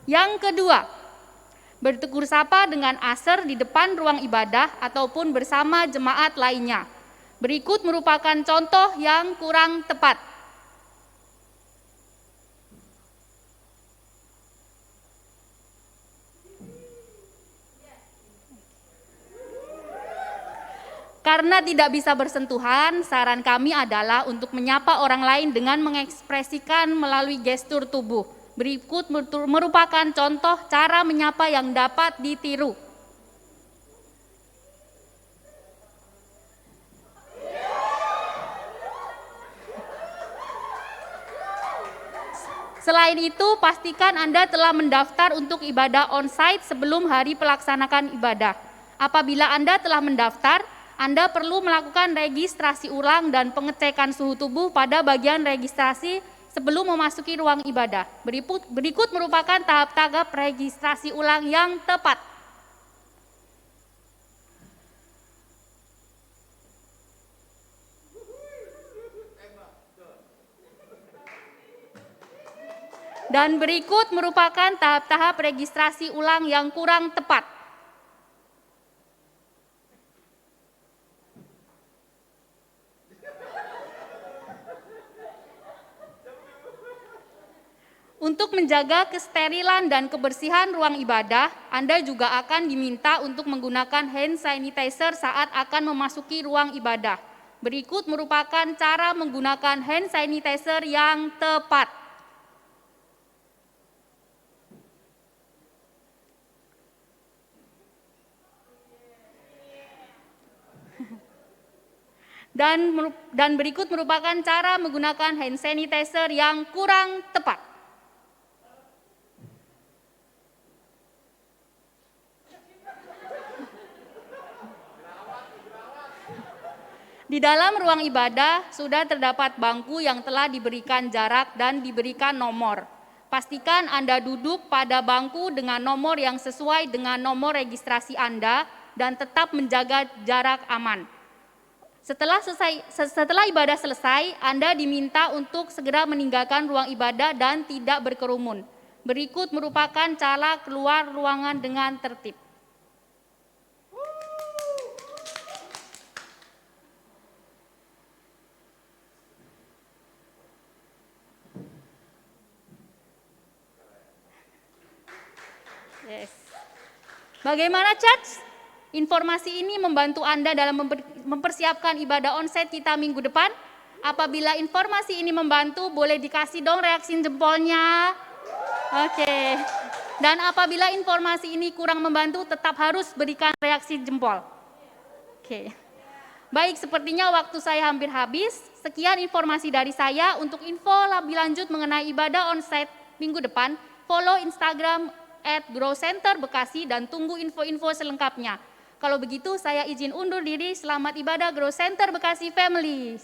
Yang kedua, bertegur sapa dengan asar di depan ruang ibadah ataupun bersama jemaat lainnya. Berikut merupakan contoh yang kurang tepat. Karena tidak bisa bersentuhan, saran kami adalah untuk menyapa orang lain dengan mengekspresikan melalui gestur tubuh. Berikut merupakan contoh cara menyapa yang dapat ditiru. Selain itu, pastikan Anda telah mendaftar untuk ibadah onsite sebelum hari pelaksanakan ibadah. Apabila Anda telah mendaftar, Anda perlu melakukan registrasi ulang dan pengecekan suhu tubuh pada bagian registrasi sebelum memasuki ruang ibadah. Berikut merupakan tahap-tahap registrasi ulang yang tepat. Dan berikut merupakan tahap-tahap registrasi ulang yang kurang tepat. Untuk menjaga kesterilan dan kebersihan ruang ibadah, Anda juga akan diminta untuk menggunakan hand sanitizer saat akan memasuki ruang ibadah. Berikut merupakan cara menggunakan hand sanitizer yang tepat. Dan berikut merupakan cara menggunakan hand sanitizer yang kurang tepat. Di dalam ruang ibadah sudah terdapat bangku yang telah diberikan jarak dan diberikan nomor. Pastikan Anda duduk pada bangku dengan nomor yang sesuai dengan nomor registrasi Anda dan tetap menjaga jarak aman. Setelah ibadah selesai, Anda diminta untuk segera meninggalkan ruang ibadah dan tidak berkerumun. Berikut merupakan cara keluar ruangan dengan tertib. Yes. Bagaimana, Church? Informasi ini membantu Anda dalam mempersiapkan ibadah onsite kita minggu depan. Apabila informasi ini membantu, boleh dikasih dong reaksi jempolnya. Oke. Dan apabila informasi ini kurang membantu, tetap harus berikan reaksi jempol. Oke. Baik, sepertinya waktu saya hampir habis. Sekian informasi dari saya. Untuk info lebih lanjut mengenai ibadah onsite minggu depan, follow Instagram @growcenter_bekasi dan tunggu info-info selengkapnya. Kalau begitu, saya izin undur diri. Selamat ibadah Grow Center Bekasi Family.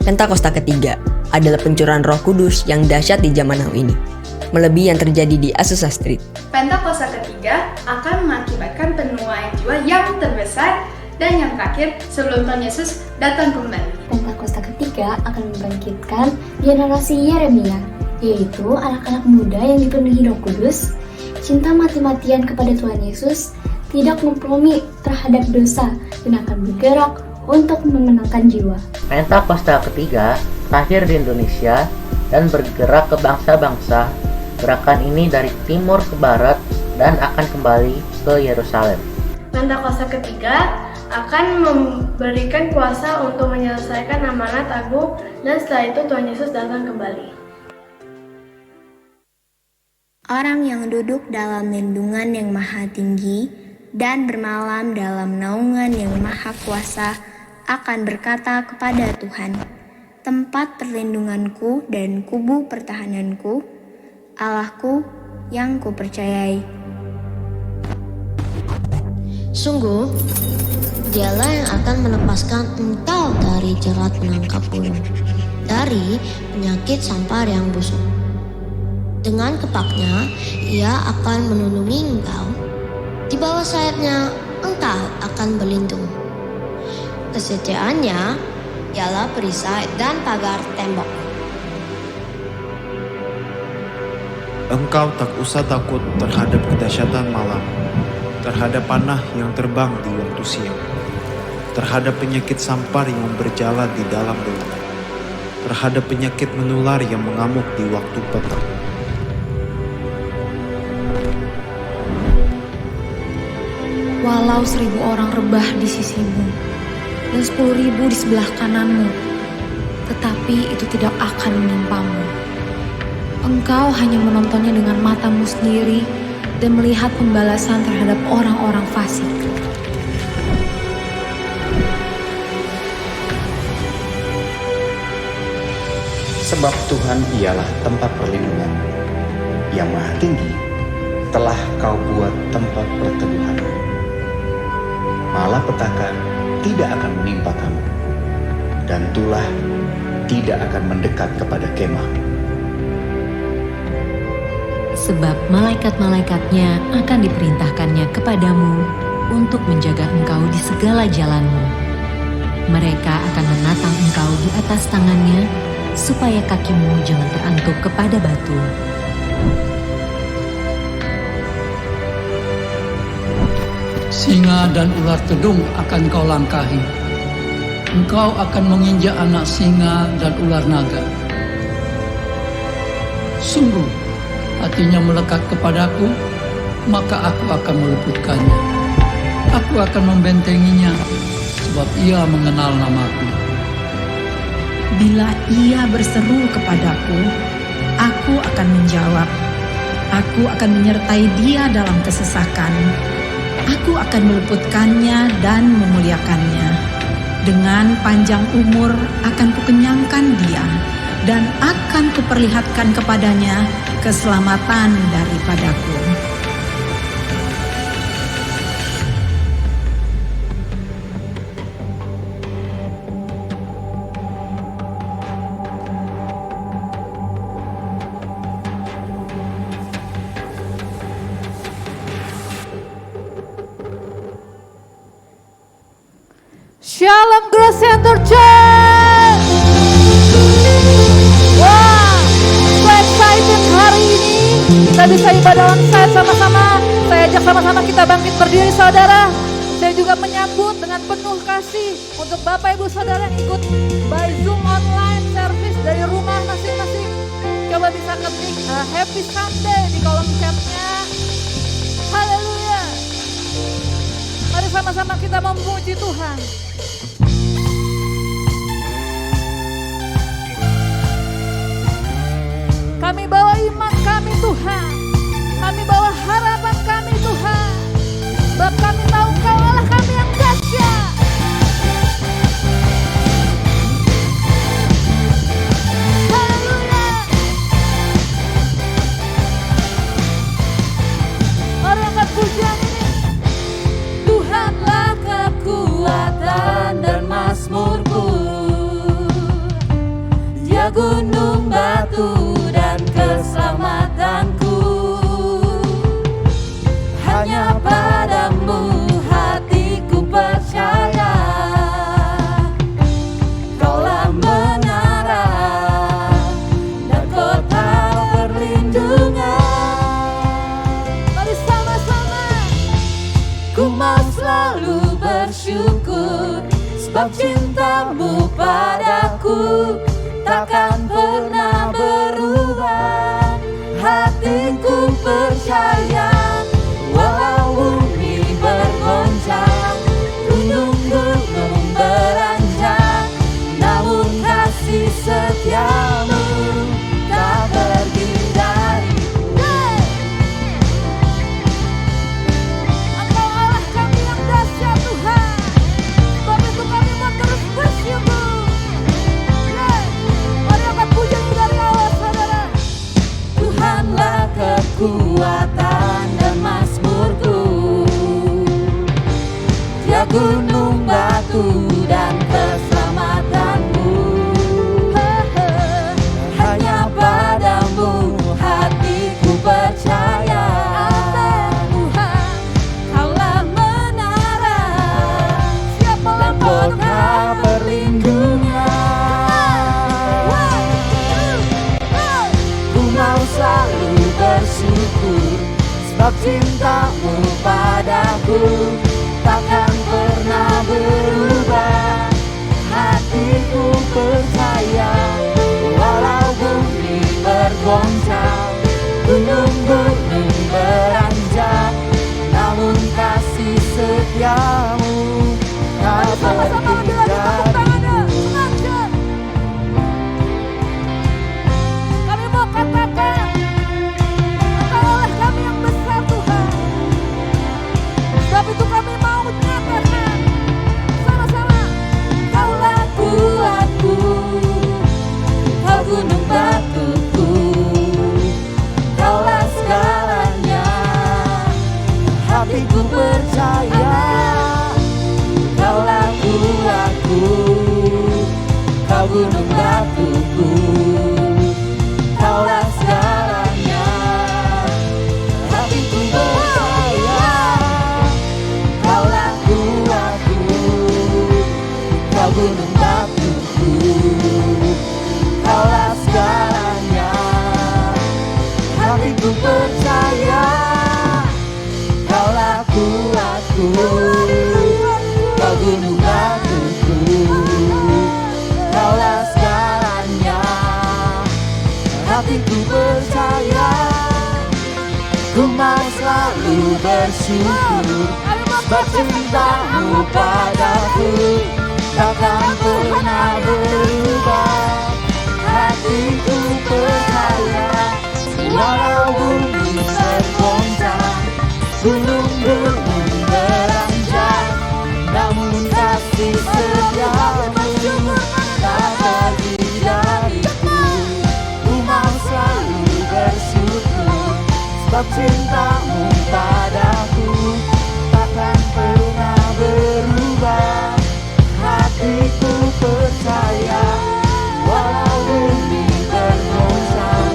Pentakosta ketiga adalah pencurahan Roh Kudus yang dahsyat di zaman now ini, melebihi yang terjadi di Azusa Street. Pentakosta ketiga akan mengakibatkan penuaian jiwa yang terbesar dan yang terakhir sebelum Tuhan Yesus datang kembali. Pentakosta ketiga akan membangkitkan generasi Yeremia, yaitu anak-anak muda yang dipenuhi Roh Kudus, cinta mati-matian kepada Tuhan Yesus, tidak kompromi terhadap dosa, dan akan bergerak untuk memenangkan jiwa. Pentakosta ketiga terakhir di Indonesia dan bergerak ke bangsa-bangsa. Gerakan ini dari timur ke barat dan akan kembali ke Yerusalem. Pentakosta ketiga akan memberikan kuasa untuk menyelesaikan amanat agung dan setelah itu Tuhan Yesus datang kembali. Orang yang duduk dalam lindungan yang maha tinggi dan bermalam dalam naungan yang maha kuasa akan berkata kepada Tuhan, tempat perlindunganku dan kubu pertahananku, Allahku yang kupercayai. Sungguh, Dialah yang akan melepaskan engkau dari jerat penangkap burung, dari penyakit sampar yang busuk. Dengan kepaknya, ia akan melindungi engkau. Di bawah sayapnya, engkau akan berlindung. Kesetiaannya ialah perisai dan pagar tembok. Engkau tak usah takut terhadap kedahsyatan malam, terhadap panah yang terbang di waktu siang, terhadap penyakit sampar yang berjalan di dalam gelap, terhadap penyakit menular yang mengamuk di waktu petang. Walau 1000 orang rebah di sisimu dan 10.000 di sebelah kananmu, tetapi itu tidak akan menimpamu. Engkau hanya menontonnya dengan matamu sendiri dan melihat pembalasan terhadap orang-orang fasik. Sebab Tuhan ialah tempat perlindungan yang maha tinggi, telah kau buat tempat perteduhan. Malapetaka tidak akan menimpa kamu, dan tulah tidak akan mendekat kepada kemah. Sebab malaikat-malaikatnya akan diperintahkannya kepadamu untuk menjaga engkau di segala jalanmu. Mereka akan menatang engkau di atas tangannya, supaya kakimu jangan terantuk kepada batu. Singa dan ular tedung akan kau langkahi. Engkau akan menginjak anak singa dan ular naga. Sungguh, hatinya melekat kepadaku, maka aku akan meluputkannya. Aku akan membentenginya, sebab ia mengenal namaku. Bila ia berseru kepadaku, aku akan menjawab. Aku akan menyertai dia dalam kesesakan. Aku akan meluputkannya dan memuliakannya. Dengan panjang umur akan kukenyangkan dia, dan akan kuperlihatkan kepadanya keselamatan daripadaku. Shalom Grace Center Church. Wah, so excited hari ini kita bisa ibadah onsite sama-sama. Saya ajak sama-sama kita bangkit berdiri saudara. Saya juga menyambut dengan penuh kasih untuk Bapak Ibu Saudara yang ikut by Zoom online service dari rumah masing-masing. Coba bisa ketik Happy Sunday di kolom chatnya. Haleluya. Mari sama-sama kita memuji Tuhan. Kami bawa iman kami Tuhan. Kami bawa harapan kami Tuhan. Sebab kami tahu Engkau Allah kami yang dahsyat. Haleluya. Mari angkat pujian ini. Tuhanlah kekuatan Ya gunung batu dan keselamatanku, hanya padamu hatiku percaya. Kaulah menara dan kota perlindungan. Mari sama-sama. Ku mau selalu bersyukur, sebab cintamu padaku takkan pernah berubah. Hatiku percaya, walau bumi bergoncang, gunung-gunung beranjak, namun kasih setiamu tak pergi dariku. Engkau Allah kami yang dahsyat Tuhan, sebab itu kami mau terus bersyukur. Mari angkat pujian dari awal saudara. Tuhanlah kekuatan dan mazmurku, Dia gunung batu dan keselamatanku. Hanya padamu hatiku percaya. Tuhan, Kaulah menara dan kota perlindungan. Ku mau selalu bersyukur, sebab cintamu padaku takkan pernah berubah. Hatiku percaya, walau bumi bergoncang, gunung-gunung beranjak, namun kasih setiamu tak pergi dariku. Kami mau katakan, Engkau Allah kami yang besar Tuhan. Sebab itu kami mau nyatakan sama-sama. Kaulah kuatku, Kau gunung batuku, Kaulah segalanya. Hatiku percaya, Kaulah kuatku, Kau gunung batuku, Kaulah segalanya. Hatiku percaya, Kaulah kuatku, Kau gunung batuku, Kaulah segalanya. Hatiku percaya, Kaulah kuatku, Kau gunung batuku, Kaulah segalanya. Hatiku percaya, ku mau selalu bersyukur, sebab cintamu padaku takkan pernah berubah. Hatiku percaya, walau bumi bergoncang, gunung-gunung beranjak, namun kasih setiamu tak pergi dariku. Ku mau selalu bersyukur, sebab cintamu padaku takkan pernah berubah. Hatiku percaya, walau bumi bergoncang,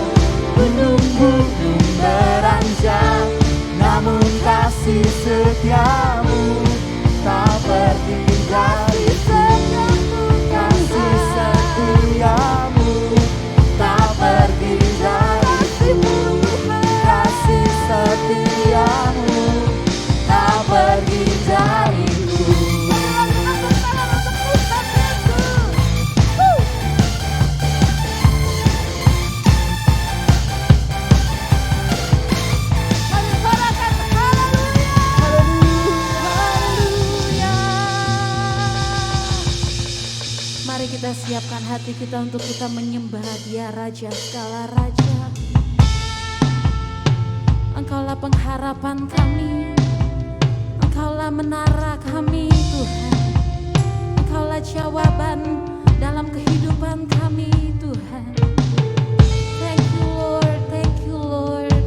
gunung-gunung beranjak, namun kasih setiamu tak pergi dariku. Kasih setiamu tak pergi dariku. Kasih setiamu tak pergi dariku. Mari kita siapkan hati kita untuk kita menyembah Dia, Raja segala raja. Engkaulah pengharapan kami, Engkaulah menara kami Tuhan. Engkaulah jawaban dalam kehidupan kami Tuhan. Thank you Lord, thank you Lord.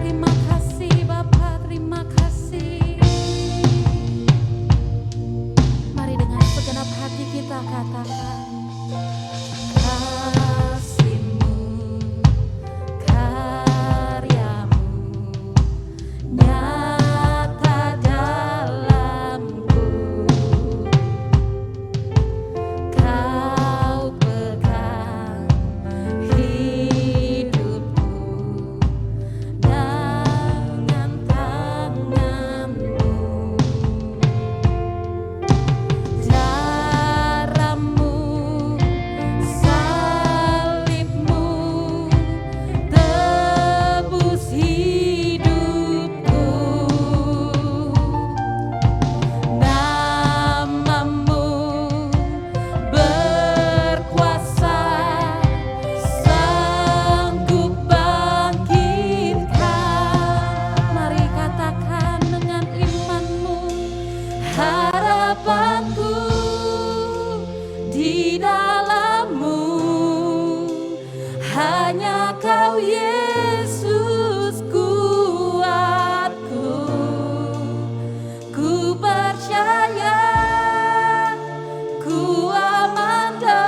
Terima kasih Bapa, terima kasih. Mari dengan segenap hati kita katakan, Kau Yesus kuatku, ku percaya, ku aman dalam-Mu.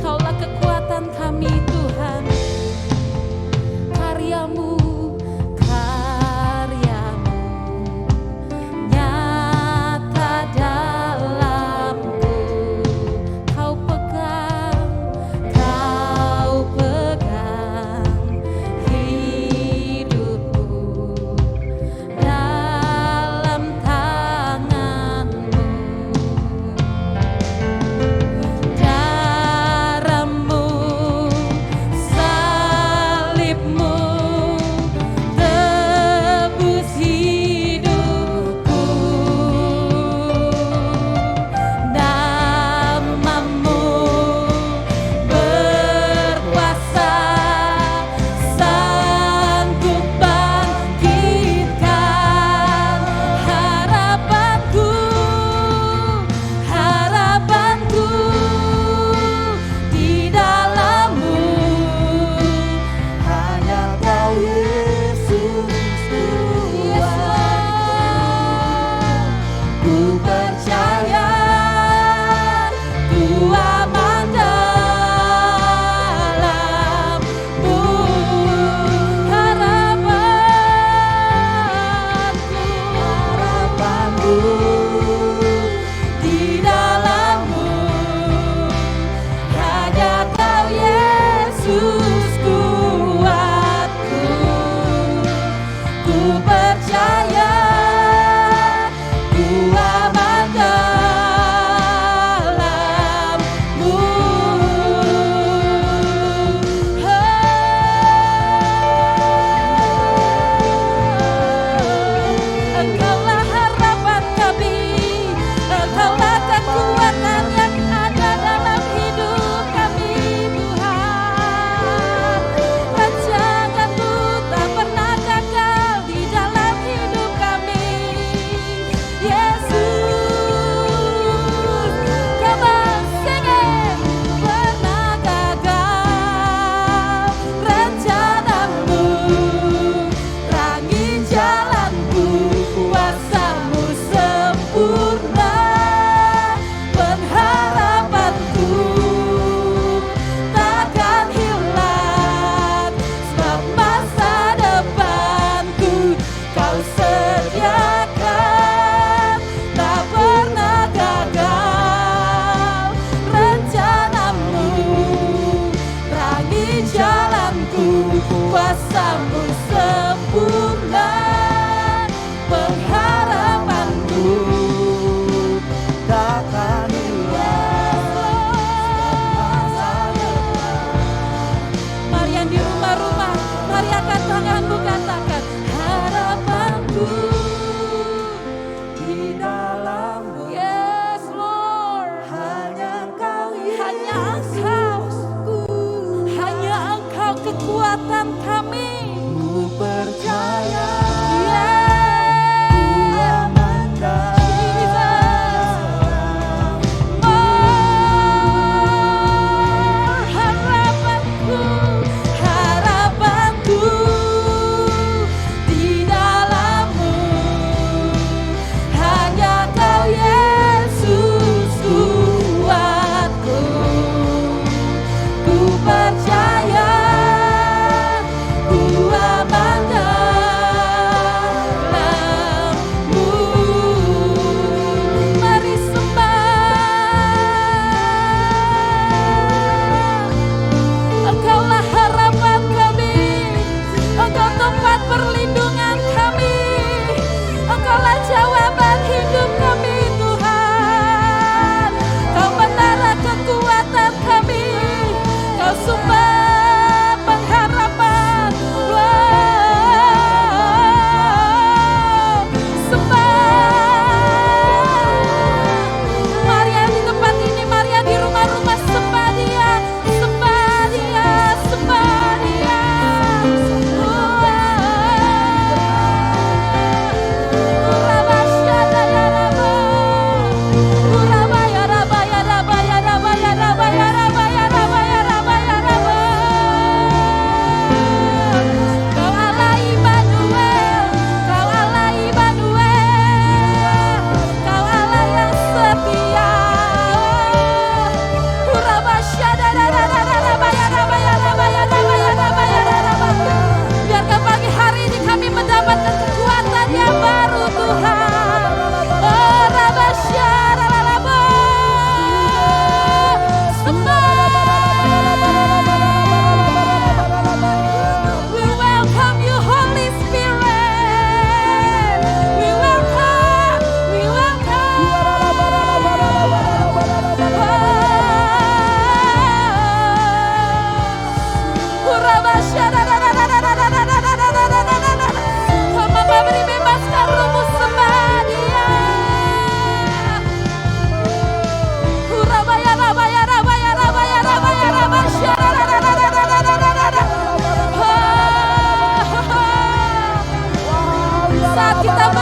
Kaulah kekuatan kami Tuhan, karya-Mu nyata dalamku. Kau pegang hidupku dalam tangan-Mu. Darah-Mu, salib-Mu tebus hidupku. Nama-Mu berkuasa, sanggup bangkitkan harapanku di dalam-Mu. Hanya Kau Yesus ku percaya, ku aman dalam-Mu. Harapanku di dalam-Mu. Hanya Kau Yesus kuatku, ku percaya, ku aman dalam-Mu. Engkaulah harapan kami, Engkaulah kekuatan yang ada dalam hidup kami Tuhan. Rancangan-Mu tak pernah gagal di dalam hidup kami. Yesus, kabasenge pernah gagal. Rencana-Mu, rangi jalanku,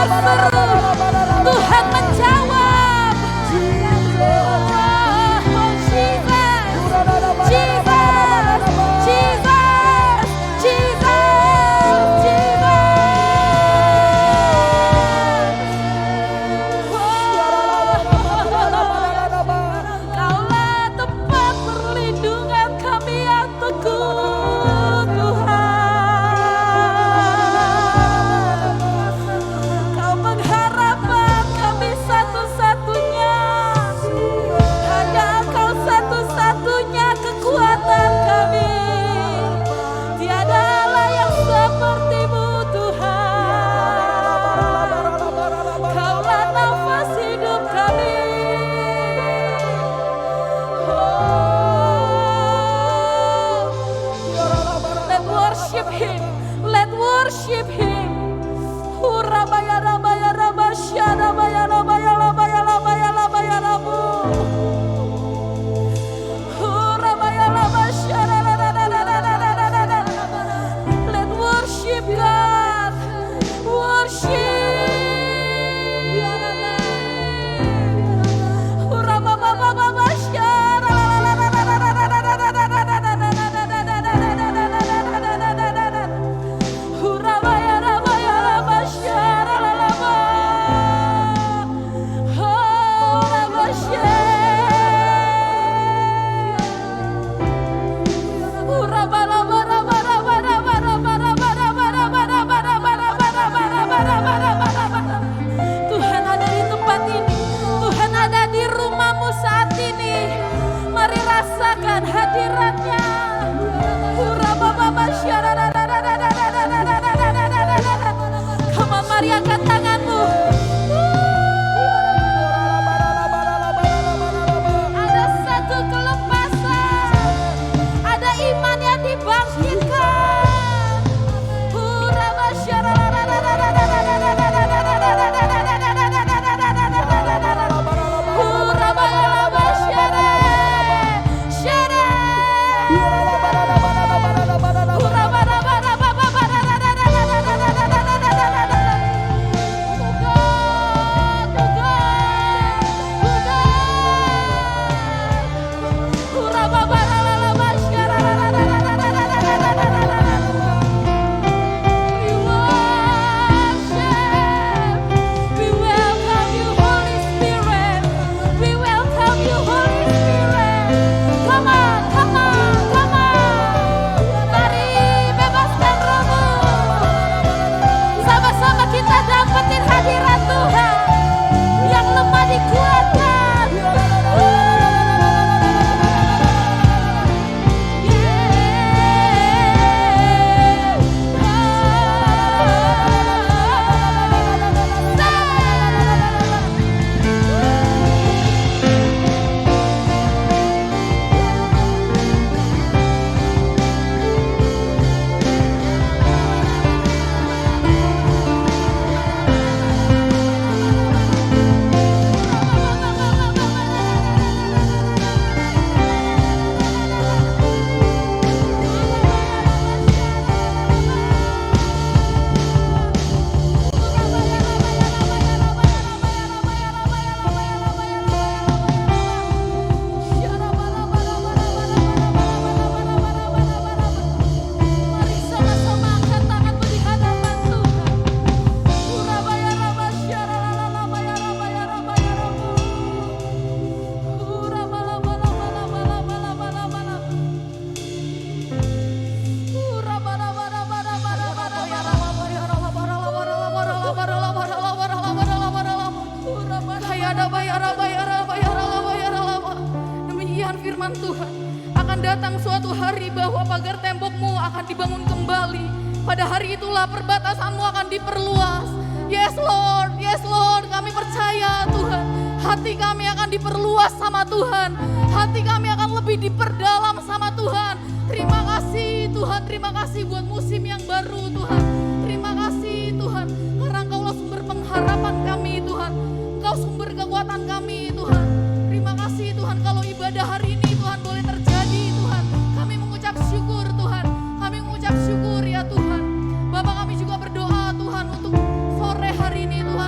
berseru, Tuhan menjawab. Oh, Jesus, Jesus, Jesus, Jesus, Kaulah tempat perlindungan kami yang teguh, Tuhan. Kau pengharapan kami satu-satunya. Hanya Engkau satu-satunya kekuatan kami. Tiada Allah yang seperti-Mu, Tuhan. Kaulah nafas hidup kami. Let worship Him. Let worship Him. Hurabaya rabaya rabasya rabaya rabaya rabaya rabaya rabaya rabu. Hurabaya rabasya rabaya. Let worship God. Worship. Hurababababasya Hurabaya rabaya rabasya rabaya. Tuhan ada di tempat ini, Tuhan ada di rumahmu saat ini. Mari rasakan hadiratnya. Come on, mari angkat tanganmu. Ada satu kelepasan, ada iman yang dibangkitkan. Demikian firman Tuhan, akan datang suatu hari bahwa pagar tembokmu akan dibangun kembali. Pada hari itulah perbatasanmu akan diperluas. Yes Lord, kami percaya Tuhan, hati kami akan diperluas sama Tuhan, hati kami akan lebih diperdalam sama Tuhan. Terima kasih Tuhan, terima kasih buat musim yang baru Tuhan. Terima kasih Tuhan, karena Engkaulah sumber pengharapan kami Tuhan, Engkau sumber kekuatan kami Tuhan. Terima kasih Tuhan, kalau ibadah hari ini Tuhan boleh terjadi Tuhan, kami mengucap syukur Tuhan, kami mengucap syukur ya Tuhan. Bapak, kami juga berdoa Tuhan untuk sore hari ini Tuhan,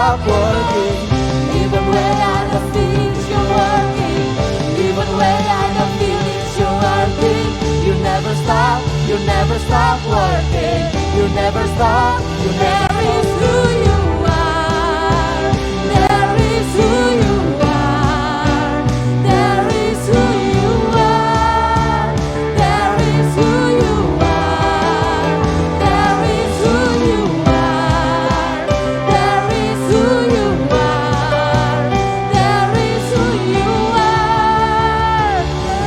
stop working. Even when I don't feel it, you're working. Even when I don't feel it, you're working. You never stop working. You never stop, you never is who you are. There is who you are. There is who you are. There is who you are. There is who you are. There is who you are. There is who you are.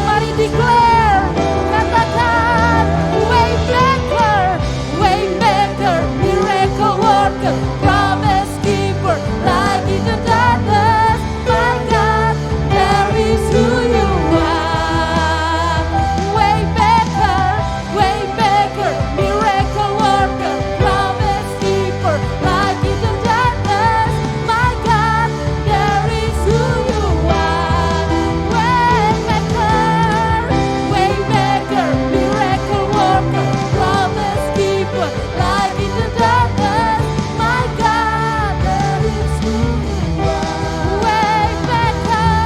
Mari declare, katakan, Waymaker, Waymaker, miracle worker, promise keeper, light in the darkness. My God, there is who you are. Waymaker, Waymaker, miracle worker, promise keeper, light in the darkness. My God, there is who you are. Waymaker, Waymaker, miracle worker, promise keeper, light in the darkness. My God, there is who you are. Waymaker,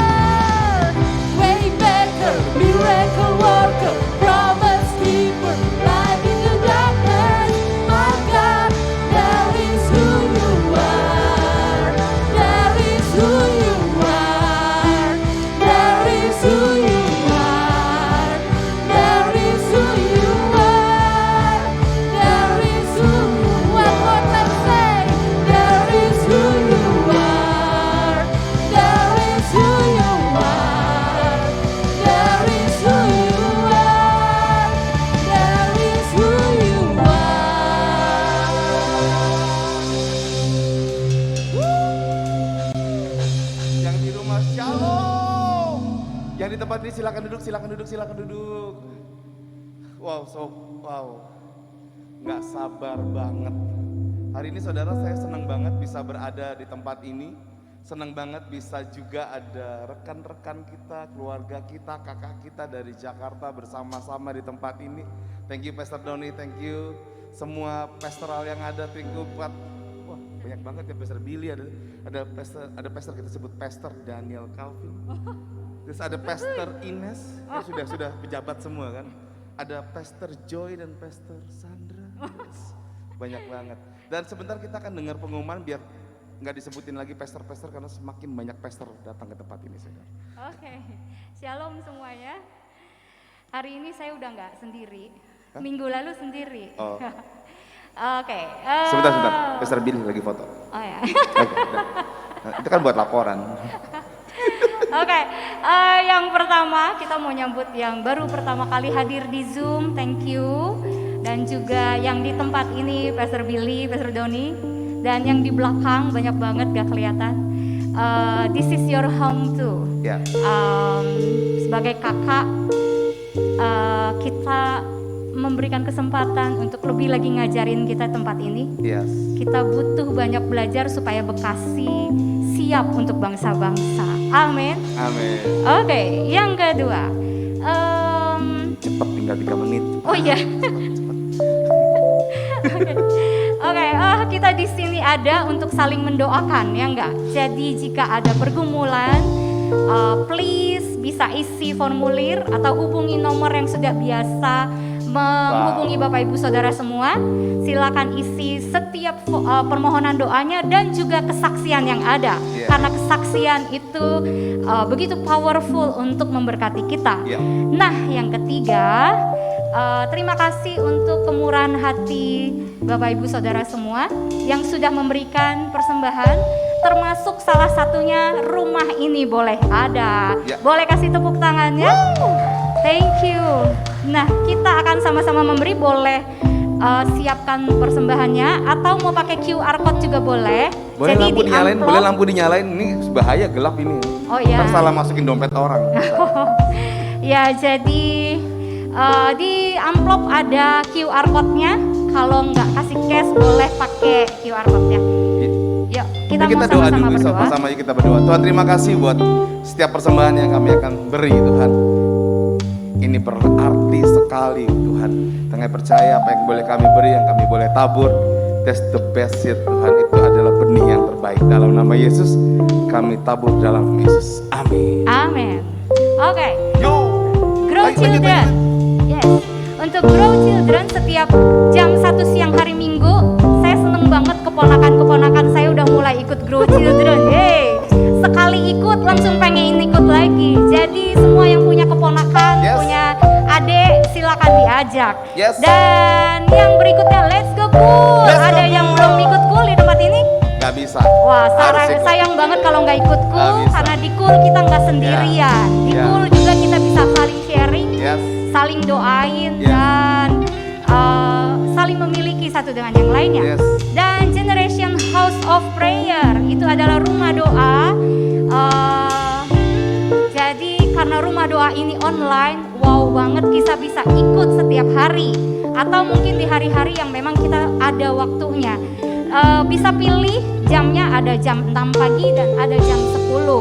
Waymaker, miracle worker, promise keeper, light in the darkness. My God, there is who you are. There is who you are. There is who you are. There is who you are. There is who. One more time, say. There is who you are. There is who you are. There is who you are. There is who you Yang di rumah shalom. Yang di tempat ini silakan duduk, silakan duduk, silakan duduk. Wow. Nggak sabar banget. Hari ini saudara, saya senang banget bisa berada di tempat ini. Senang banget bisa juga ada rekan-rekan kita, keluarga kita, kakak kita dari Jakarta bersama-sama di tempat ini. Thank you Pastor Doni, thank you semua pastoral yang ada, thank you buat wah banyak banget ya, Pastor Billy, ada pastor kita sebut Pastor Daniel Calvin. Terus ada Pastor Ines, ya sudah pejabat semua kan. Ada Pastor Joy dan Pastor Sandra. Yes. Banyak banget. Dan sebentar kita akan dengar pengumuman biar nggak disebutin lagi pastor-pastor karena semakin banyak pastor datang ke tempat ini, saudara. Oke, shalom semuanya. Hari ini saya udah nggak sendiri. Hah? Minggu lalu sendiri. Oh. Oke. Sebentar. Pastor Billy lagi foto. Oh ya. Oke, nah, itu kan buat laporan. Oke, yang pertama kita mau nyambut yang baru pertama kali hadir di Zoom, thank you. Dan juga yang di tempat ini, Pastor Billy, Pastor Doni. Dan yang di belakang banyak banget gak kelihatan. This is your home too. Yeah. Sebagai kakak, kita memberikan kesempatan untuk lebih lagi ngajarin kita tempat ini. Yes. Kita butuh banyak belajar supaya Bekasi siap untuk bangsa-bangsa. Amin. Amin. Oke, yang kedua. Cepet, tinggal 3 menit. Oh iya. Oke, kita di sini ada untuk saling mendoakan, ya enggak? Jadi jika ada pergumulan, please bisa isi formulir atau hubungi nomor yang sudah biasa menghubungi Bapak Ibu Saudara semua. Silakan isi setiap permohonan doanya dan juga kesaksian yang ada. Karena kesaksian itu begitu powerful untuk memberkati kita. Nah, yang ketiga, terima kasih untuk kemurahan hati Bapak Ibu Saudara semua yang sudah memberikan persembahan, termasuk salah satunya rumah ini boleh ada. Boleh kasih tepuk tangannya? Thank you. Nah, kita akan sama-sama memberi, boleh siapkan persembahannya atau mau pakai QR code juga boleh. Boleh jadi lampu dinyalain, boleh lampu dinyalain. Ini bahaya, gelap ini. Oh iya. Ntar salah masukin dompet orang. Ya, jadi di amplop ada QR code-nya. Kalau nggak kasih cash boleh pakai QR code-nya. Yuk, kita mau doa sama-sama dulu, berdoa. sama-sama kita berdoa. Tuhan, terima kasih buat setiap persembahan yang kami akan beri, Tuhan. Ini berarti sekali, Tuhan. Kami percaya apa yang boleh kami beri, yang kami boleh tabur, that's the best seed, Tuhan. Itu adalah benih yang terbaik. terbaik. Dalam nama Yesus kami tabur dalam Yesus. Amin. Amin. Oke. Grow Lanjut, Children. Yes. Untuk Grow Children setiap jam 1 siang hari Minggu, saya seneng banget keponakan-keponakan saya udah mulai ikut Grow Children. Yeay. Sekali ikut langsung pengen ikut lagi. Jadi semua yang punya keponakan, punya adik, silakan diajak. Dan yang berikutnya Let's Go Cool. Ada yang belum ikut cool di tempat ini? Gak bisa. Wah, sayang banget kalau nggak ikut cool, karena di cool kita nggak sendirian. Di cool juga kita bisa saling sharing, saling doain, dan saling memiliki satu dengan yang lainnya. Dan Generation House of Prayer itu adalah rumah doa. Jadi karena rumah doa ini online, wow banget kita bisa ikut setiap hari. Atau mungkin di hari-hari yang memang kita ada waktunya. Bisa pilih jamnya, ada jam 6 pagi dan ada jam 10.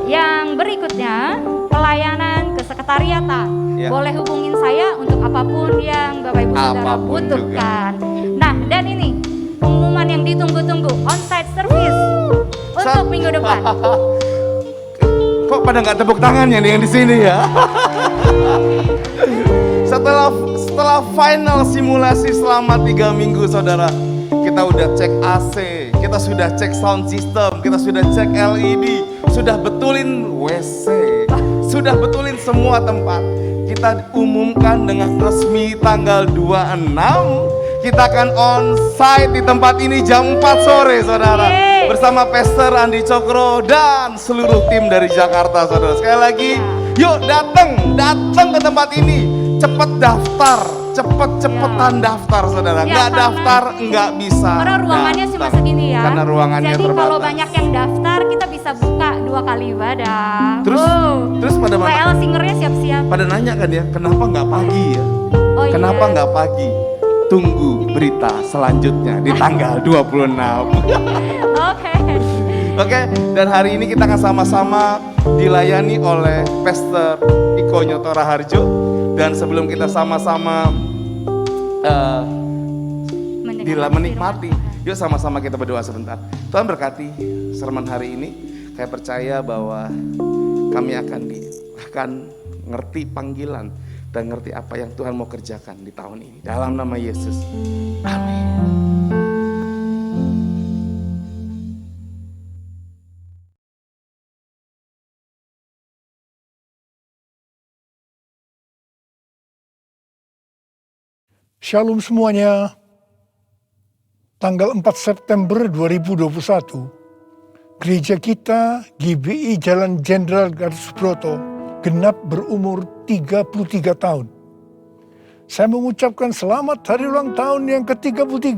Yang berikutnya pelayanan kesekretariatan. Boleh hubungin saya untuk apapun yang Bapak Ibu Saudara butuhkan. Nah, dan ini pengumuman yang ditunggu-tunggu, onsite service untuk minggu depan. Kok pada nggak tepuk tangannya nih yang di sini ya? Setelah final simulasi selama 3 minggu, saudara, kita udah cek AC, kita sudah cek sound system, kita sudah cek LED, sudah betulin WC, sudah betulin semua tempat. Kita umumkan dengan resmi tanggal 26, kita akan on-site di tempat ini jam 4 sore, saudara. Bersama Pastor Andi Cokro dan seluruh tim dari Jakarta, saudara. Sekali lagi, yuk datang ke tempat ini. Cepet daftar, cepet-cepetan daftar, saudara. Nggak daftar, nggak bisa. Karena ruangannya cuma segini ya. Karena ruangannya jadi terbatas. kalau banyak yang daftar, kita bisa buka 2 kali ibadah. Terus pada mana? PL singernya siap-siap. Pada nanya kan ya, kenapa nggak pagi ya? Kenapa nggak pagi? Tunggu berita selanjutnya di tanggal 26. Oke, dan hari ini kita akan sama-sama dilayani oleh Pastor Iko Nyoto Raharjo. Dan sebelum kita sama-sama menikmati, yuk sama-sama kita berdoa sebentar. Tuhan berkati sermon hari ini. Saya percaya bahwa kami akan ngerti panggilan dan ngerti apa yang Tuhan mau kerjakan di tahun ini. Dalam nama Yesus, amin. Shalom semuanya. Tanggal 4 September 2021, gereja kita GBI Jalan Jenderal Gatot Subroto genap berumur 33 tahun. Saya mengucapkan selamat hari ulang tahun yang ke-33.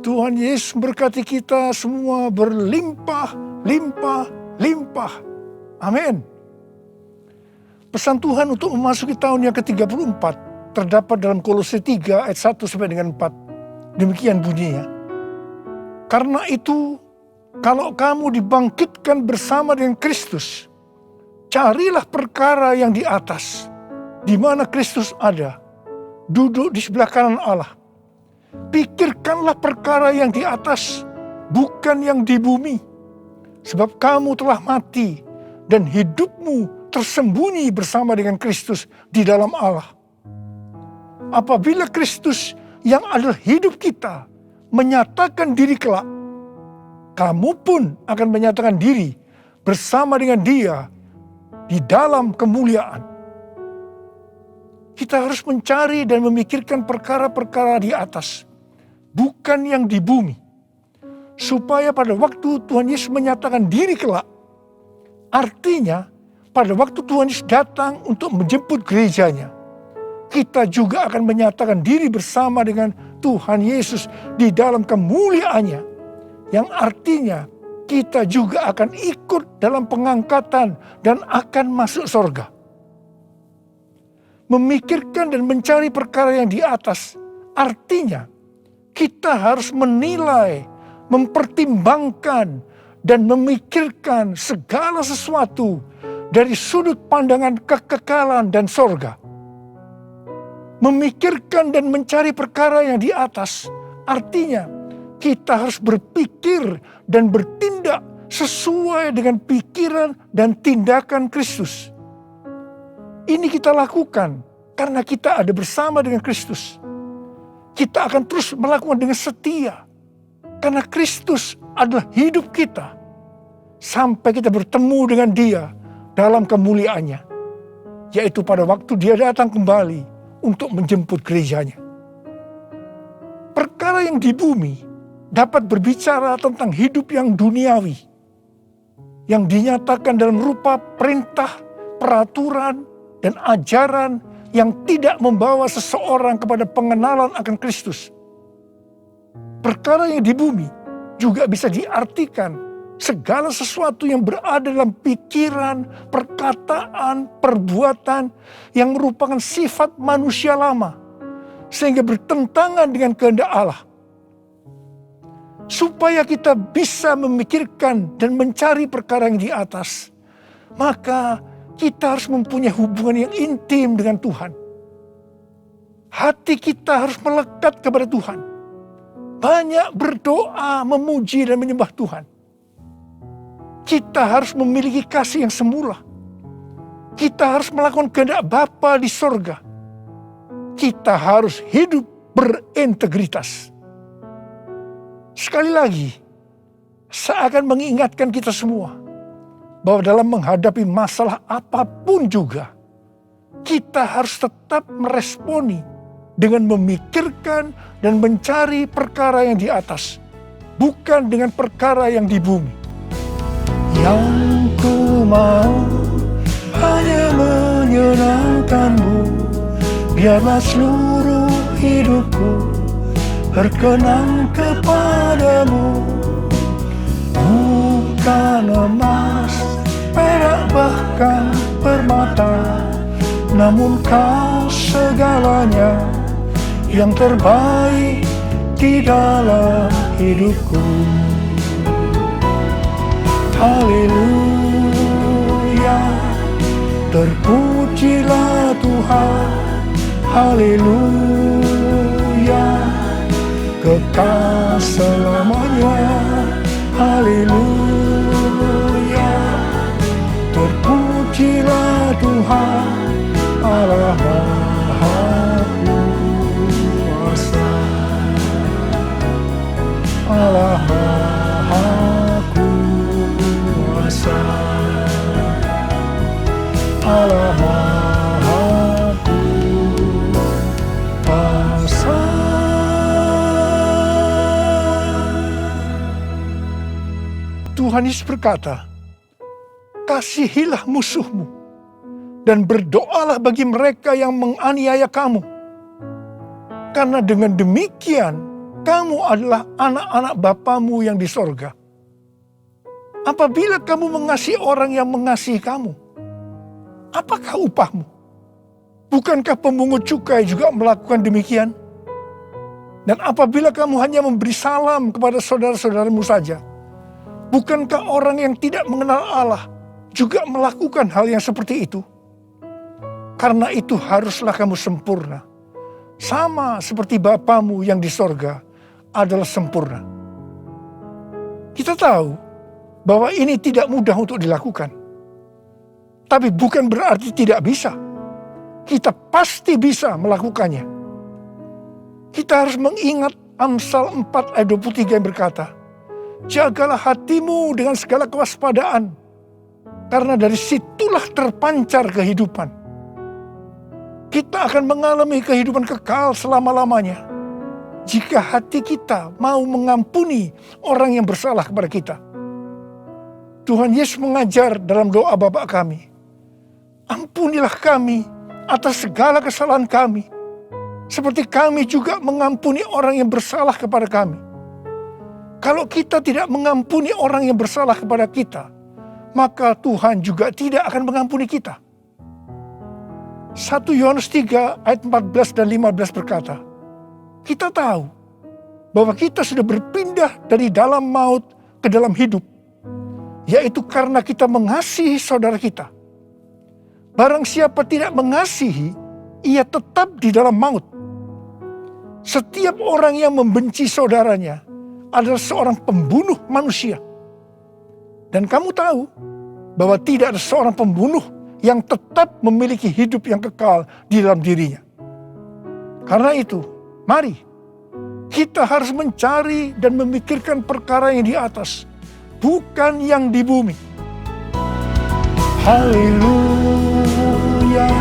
Tuhan Yesus berkati kita semua berlimpah, limpah, limpah. Amin. Pesan Tuhan untuk memasuki tahun yang ke-34 terdapat dalam Kolose 3 ayat 1 sampai dengan 4. Demikian bunyinya. Karena itu, kalau kamu dibangkitkan bersama dengan Kristus, carilah perkara yang di atas, di mana Kristus ada, duduk di sebelah kanan Allah. Pikirkanlah perkara yang di atas, bukan yang di bumi. Sebab kamu telah mati, dan hidupmu tersembunyi bersama dengan Kristus di dalam Allah. Apabila Kristus yang adalah hidup kita menyatakan diri kelak, kamu pun akan menyatakan diri bersama dengan Dia di dalam kemuliaan. Kita harus mencari dan memikirkan perkara-perkara di atas, bukan yang di bumi. Supaya pada waktu Tuhan Yesus menyatakan diri kelak, artinya pada waktu Tuhan Yesus datang untuk menjemput gerejanya, kita juga akan menyatakan diri bersama dengan Tuhan Yesus di dalam kemuliaannya. Yang artinya kita juga akan ikut dalam pengangkatan dan akan masuk surga. Memikirkan dan mencari perkara yang di atas, artinya kita harus menilai, mempertimbangkan, dan memikirkan segala sesuatu dari sudut pandangan kekekalan dan surga. Memikirkan dan mencari perkara yang di atas, artinya kita harus berpikir dan bertindak sesuai dengan pikiran dan tindakan Kristus. Ini kita lakukan karena kita ada bersama dengan Kristus. Kita akan terus melakukan dengan setia. Karena Kristus adalah hidup kita. Sampai kita bertemu dengan Dia dalam kemuliaannya. Yaitu pada waktu Dia datang kembali untuk menjemput gerejanya. Perkara yang di bumi dapat berbicara tentang hidup yang duniawi. Yang dinyatakan dalam rupa perintah, peraturan, dan ajaran yang tidak membawa seseorang kepada pengenalan akan Kristus. Perkara yang di bumi juga bisa diartikan segala sesuatu yang berada dalam pikiran, perkataan, perbuatan yang merupakan sifat manusia lama, sehingga bertentangan dengan kehendak Allah. Supaya kita bisa memikirkan dan mencari perkara yang di atas, maka kita harus mempunyai hubungan yang intim dengan Tuhan. Hati kita harus melekat kepada Tuhan. Banyak berdoa, memuji dan menyembah Tuhan. Kita harus memiliki kasih yang semula. Kita harus melakukan kehendak Bapa di sorga. Kita harus hidup berintegritas. Sekali lagi, saya akan mengingatkan kita semua bahwa dalam menghadapi masalah apapun juga, kita harus tetap meresponi dengan memikirkan dan mencari perkara yang di atas, bukan dengan perkara yang di bumi. Yang ku mau hanya menyenangkan-Mu, biarlah seluruh hidupku berkenan kepadamu. Bukan emas, perak bahkan permata, namun Kau segalanya yang terbaik di dalam hidupku. Haleluya, terpujilah Tuhan. Haleluya, kekal selamanya. Haleluya, terpujilah Tuhan Allah Maha Kuasa. Allah Maha Kuasa. Allah Maha Kuasa. Tuhan Yesus berkata, kasihilah musuhmu dan berdoalah bagi mereka yang menganiaya kamu. Karena dengan demikian, kamu adalah anak-anak Bapamu yang di sorga. Apabila kamu mengasihi orang yang mengasihi kamu, apakah upahmu? Bukankah pemungut cukai juga melakukan demikian? Dan apabila kamu hanya memberi salam kepada saudara-saudaramu saja, bukankah orang yang tidak mengenal Allah juga melakukan hal yang seperti itu? Karena itu haruslah kamu sempurna, sama seperti Bapamu yang di sorga adalah sempurna. Kita tahu bahwa ini tidak mudah untuk dilakukan. Tapi bukan berarti tidak bisa. Kita pasti bisa melakukannya. Kita harus mengingat Amsal 4 ayat 23 yang berkata, jagalah hatimu dengan segala kewaspadaan, karena dari situlah terpancar kehidupan. Kita akan mengalami kehidupan kekal selama-lamanya jika hati kita mau mengampuni orang yang bersalah kepada kita. Tuhan Yesus mengajar dalam doa Bapa kami, ampunilah kami atas segala kesalahan kami, seperti kami juga mengampuni orang yang bersalah kepada kami. Kalau kita tidak mengampuni orang yang bersalah kepada kita, maka Tuhan juga tidak akan mengampuni kita. 1 Yohanes 3 ayat 14 dan 15 berkata, kita tahu bahwa kita sudah berpindah dari dalam maut ke dalam hidup, yaitu karena kita mengasihi saudara kita. Barang siapa tidak mengasihi, ia tetap di dalam maut. Setiap orang yang membenci saudaranya adalah seorang pembunuh manusia. Dan kamu tahu bahwa tidak ada seorang pembunuh yang tetap memiliki hidup yang kekal di dalam dirinya. Karena itu, mari kita harus mencari dan memikirkan perkara yang di atas, bukan yang di bumi. Haleluya,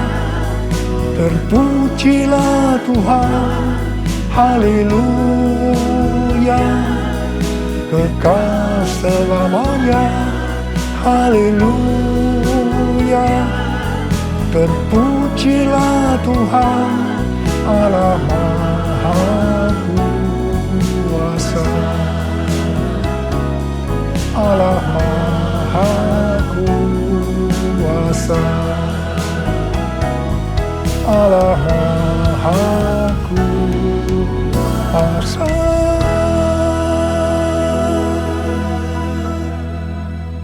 terpujilah Tuhan. Haleluya, kekal selamanya. Haleluya, terpujilah Tuhan Allah Maha Kuasa. Allah Maha Kuasa. Allah Maha Kuasa.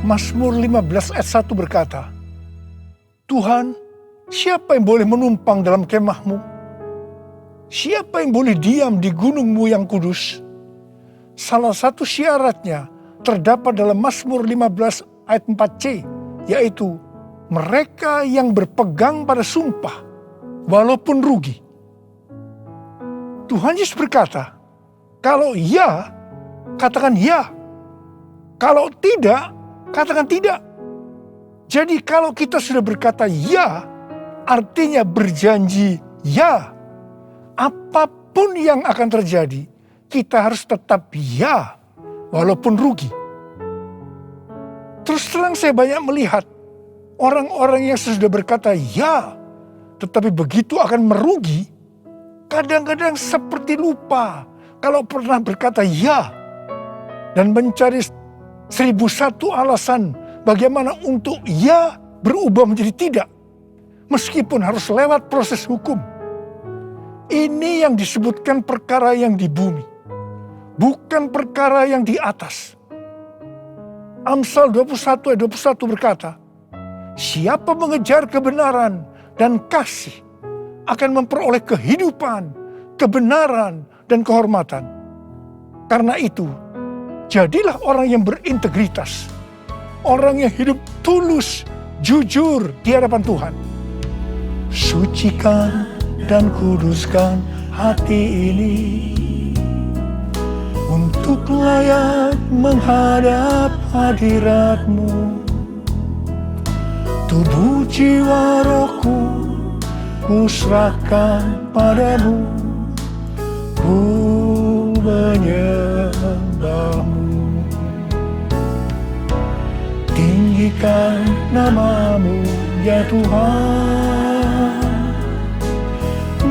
Mazmur 15 ayat 1 berkata, Tuhan, siapa yang boleh menumpang dalam kemahmu? Siapa yang boleh diam di gunungmu yang kudus? Salah satu syaratnya terdapat dalam Mazmur 15 ayat 4c, yaitu mereka yang berpegang pada sumpah, walaupun rugi. Tuhan Yesus berkata, kalau ya, katakan ya. Kalau tidak, katakan tidak. Jadi kalau kita sudah berkata ya, artinya berjanji ya. Apapun yang akan terjadi, kita harus tetap ya, walaupun rugi. Terus terang saya banyak melihat orang-orang yang sudah berkata ya, tetapi begitu akan merugi, kadang-kadang seperti lupa kalau pernah berkata ya, dan mencari 1001 alasan bagaimana untuk ya berubah menjadi tidak, meskipun harus lewat proses hukum. Ini yang disebutkan perkara yang di bumi, bukan perkara yang di atas. Amsal 21 ayat 21 berkata, siapa mengejar kebenaran dan kasih akan memperoleh kehidupan, kebenaran, dan kehormatan. Karena itu, jadilah orang yang berintegritas, orang yang hidup tulus, jujur di hadapan Tuhan. Sucikan dan kuduskan hati ini untuk layak menghadap hadirat-Mu. Tubuh jiwa rohku kuserahkan padamu, ku menyembah-Mu. Tinggikan nama-Mu ya Tuhan,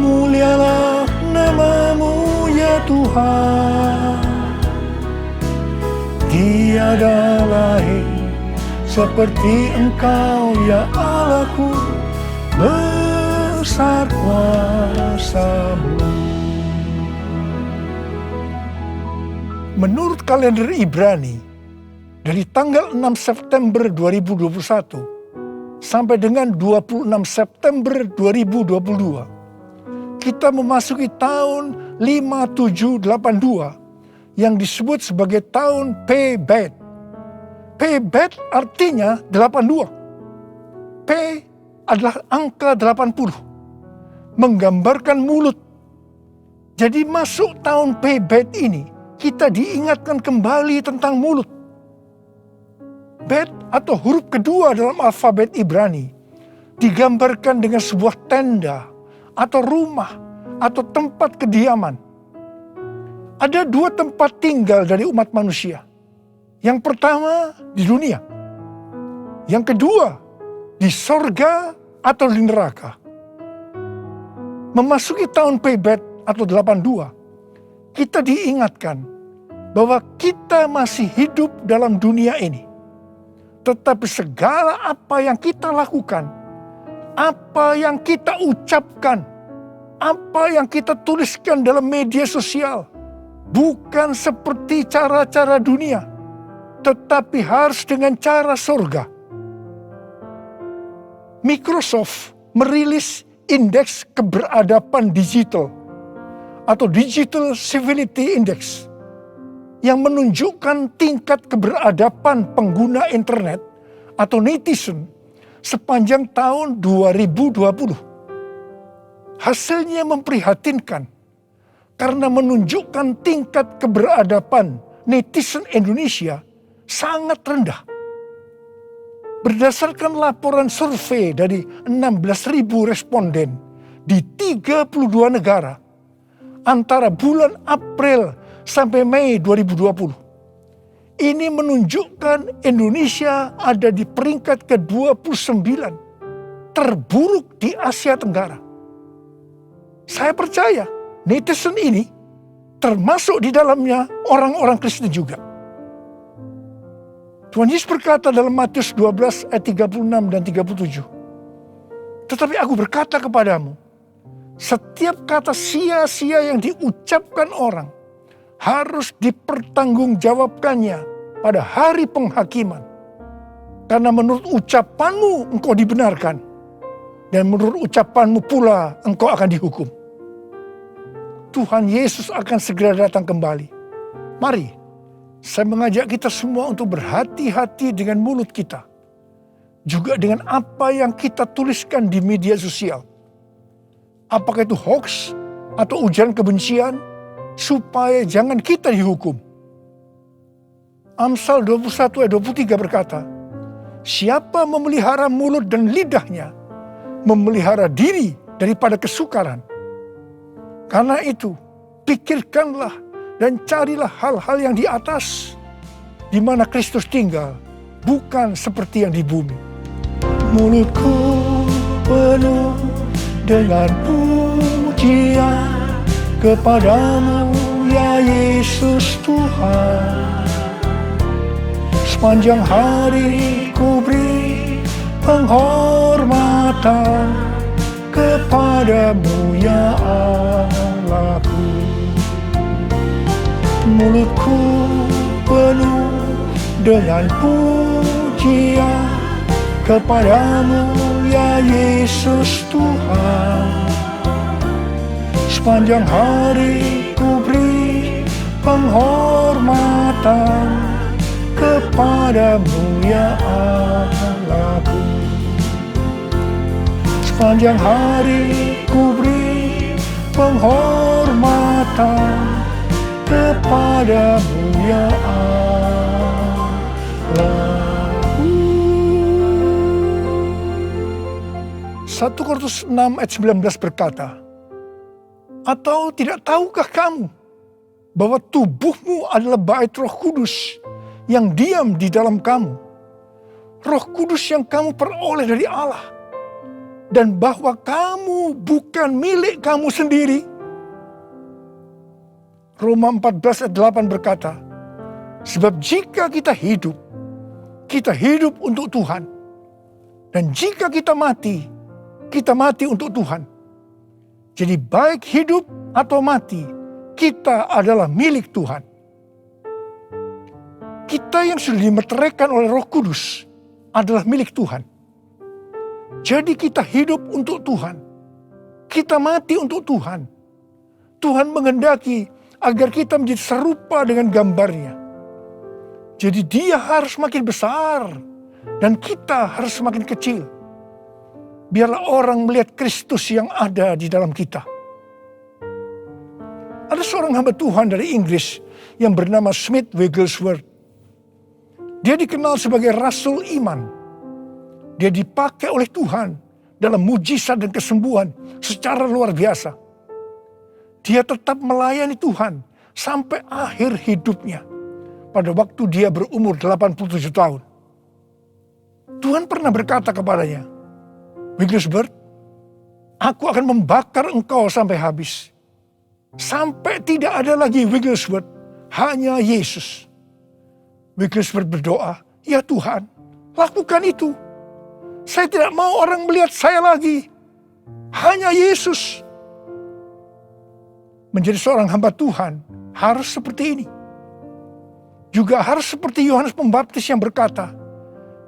mulialah nama-Mu ya Tuhan. Tiada lain seperti Engkau ya Allahku, besar kuasa-Mu. Menurut kalender Ibrani, dari tanggal 6 September 2021 sampai dengan 26 September 2022, kita memasuki tahun 5782 yang disebut sebagai tahun P-Bet. P-Bet artinya 82. P adalah angka 80, menggambarkan mulut. Jadi masuk tahun P-Bet ini, kita diingatkan kembali tentang mulut. Bet atau huruf kedua dalam alfabet Ibrani digambarkan dengan sebuah tenda atau rumah atau tempat kediaman. Ada dua tempat tinggal dari umat manusia. Yang pertama di dunia. Yang kedua di sorga atau di neraka. Memasuki tahun P-Bet atau 82, kita diingatkan bahwa kita masih hidup dalam dunia ini. Tetapi segala apa yang kita lakukan, apa yang kita ucapkan, apa yang kita tuliskan dalam media sosial, bukan seperti cara-cara dunia, tetapi harus dengan cara surga. Microsoft merilis indeks keberadaban digital atau Digital Civility Index yang menunjukkan tingkat keberadaban pengguna internet atau netizen sepanjang tahun 2020. Hasilnya memprihatinkan karena menunjukkan tingkat keberadaban netizen Indonesia sangat rendah. Berdasarkan laporan survei dari 16.000 responden di 32 negara antara bulan April sampai Mei 2020. Ini menunjukkan Indonesia ada di peringkat ke-29 terburuk di Asia Tenggara. Saya percaya netizen ini termasuk di dalamnya orang-orang Kristen juga. Tuhan Yesus berkata dalam Matius 12 ayat 36 dan 37. Tetapi aku berkata kepadamu, setiap kata sia-sia yang diucapkan orang harus dipertanggungjawabkannya pada hari penghakiman. Karena menurut ucapanmu engkau dibenarkan, dan menurut ucapanmu pula engkau akan dihukum. Tuhan Yesus akan segera datang kembali. Mari, saya mengajak kita semua untuk berhati-hati dengan mulut kita. Juga dengan apa yang kita tuliskan di media sosial. Apakah itu hoax atau ujaran kebencian, supaya jangan kita dihukum. Amsal 21 ayat 23 berkata, siapa memelihara mulut dan lidahnya, memelihara diri daripada kesukaran. Karena itu, pikirkanlah dan carilah hal-hal yang di atas, di mana Kristus tinggal, bukan seperti yang di bumi. Mulutku penuh dengan pujian kepadamu, ya Yesus Tuhan. Sepanjang hari ku beri penghormatan kepadamu, ya Allahku. Mulutku penuh dengan pujian kepadamu, ya Yesus Tuhan. Sepanjang hari ku beri penghormatan kepadamu, ya Allahku. Sepanjang hari ku beri penghormatan kepadamu, ya Allahku. 1 Korintus 6 ayat 19 berkata, atau tidak tahukah kamu bahwa tubuhmu adalah bait Roh Kudus yang diam di dalam kamu, Roh Kudus yang kamu peroleh dari Allah, dan bahwa kamu bukan milik kamu sendiri? Roma 14 ayat 8 berkata, sebab jika kita hidup untuk Tuhan, dan jika kita mati untuk Tuhan. Jadi baik hidup atau mati, kita adalah milik Tuhan. Kita yang sudah dimeteraikan oleh Roh Kudus adalah milik Tuhan. Jadi kita hidup untuk Tuhan. Kita mati untuk Tuhan. Tuhan menghendaki agar kita menjadi serupa dengan gambarnya. Jadi dia harus makin besar dan kita harus semakin kecil. Biarlah orang melihat Kristus yang ada di dalam kita. Ada seorang hamba Tuhan dari Inggris yang bernama Smith Wigglesworth. Dia dikenal sebagai Rasul Iman. Dia dipakai oleh Tuhan dalam mujizat dan kesembuhan secara luar biasa. Dia tetap melayani Tuhan sampai akhir hidupnya. Pada waktu dia berumur 87 tahun. Tuhan pernah berkata kepadanya, Wigglesworth, aku akan membakar engkau sampai habis. Sampai tidak ada lagi Wigglesworth, hanya Yesus. Wigglesworth berdoa, ya Tuhan, lakukan itu. Saya tidak mau orang melihat saya lagi. Hanya Yesus. Menjadi seorang hamba Tuhan harus seperti ini. Juga harus seperti Yohanes Pembaptis yang berkata,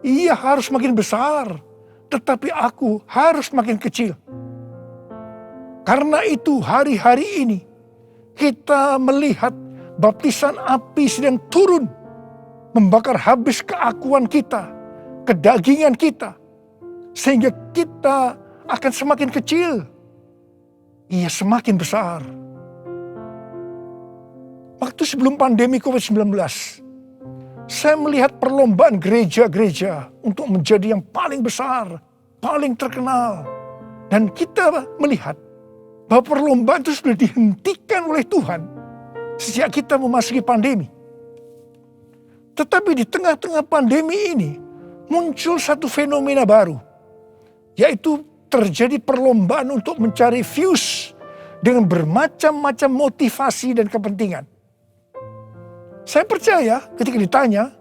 ia harus makin besar, tetapi aku harus makin kecil. Karena itu hari-hari ini kita melihat baptisan api sedang turun, membakar habis keakuan kita, kedagingan kita, sehingga kita akan semakin kecil, ia semakin besar. Waktu sebelum pandemi COVID-19, saya melihat perlombaan gereja-gereja untuk menjadi yang paling besar, paling terkenal. Dan kita melihat bahwa perlombaan itu sudah dihentikan oleh Tuhan sejak kita memasuki pandemi. Tetapi di tengah-tengah pandemi ini muncul satu fenomena baru, yaitu terjadi perlombaan untuk mencari views dengan bermacam-macam motivasi dan kepentingan. Saya percaya ketika ditanya,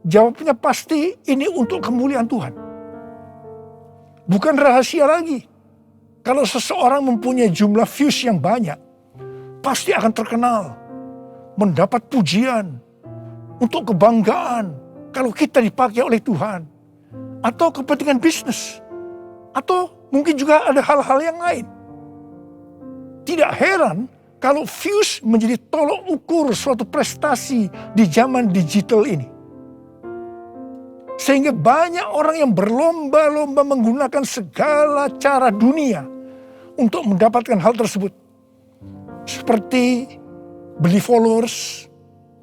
jawabnya pasti ini untuk kemuliaan Tuhan. Bukan rahasia lagi. Kalau seseorang mempunyai jumlah views yang banyak, pasti akan terkenal, mendapat pujian, untuk kebanggaan kalau kita dipakai oleh Tuhan, atau kepentingan bisnis, atau mungkin juga ada hal-hal yang lain. Tidak heran kalau views menjadi tolok ukur suatu prestasi di zaman digital ini. Sehingga banyak orang yang berlomba-lomba menggunakan segala cara dunia untuk mendapatkan hal tersebut. Seperti beli followers,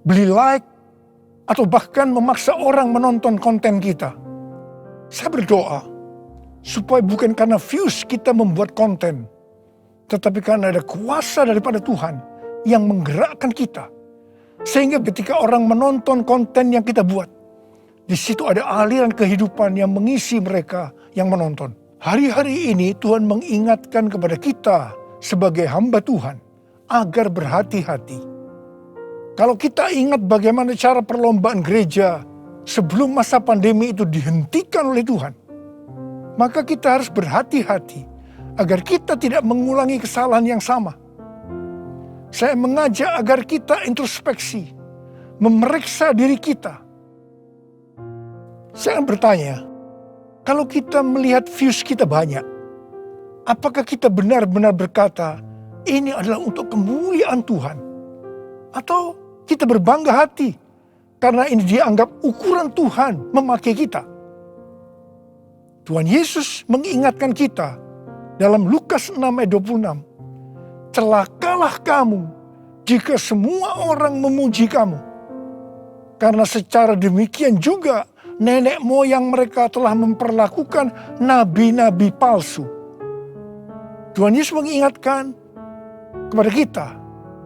beli like, atau bahkan memaksa orang menonton konten kita. Saya berdoa supaya bukan karena views kita membuat konten, tetapi karena ada kuasa daripada Tuhan yang menggerakkan kita. Sehingga ketika orang menonton konten yang kita buat, di situ ada aliran kehidupan yang mengisi mereka yang menonton. Hari-hari ini Tuhan mengingatkan kepada kita sebagai hamba Tuhan agar berhati-hati. Kalau kita ingat bagaimana cara perlombaan gereja sebelum masa pandemi itu dihentikan oleh Tuhan, maka kita harus berhati-hati agar kita tidak mengulangi kesalahan yang sama. Saya mengajak agar kita introspeksi, memeriksa diri kita. Saya bertanya, kalau kita melihat views kita banyak, apakah kita benar-benar berkata, ini adalah untuk kemuliaan Tuhan? Atau kita berbangga hati karena ini dianggap ukuran Tuhan memakai kita? Tuhan Yesus mengingatkan kita dalam Lukas 6 ayat 26. Celakalah kamu jika semua orang memuji kamu. Karena secara demikian juga nenek moyang mereka telah memperlakukan nabi-nabi palsu. Tuhan Yesus mengingatkan kepada kita,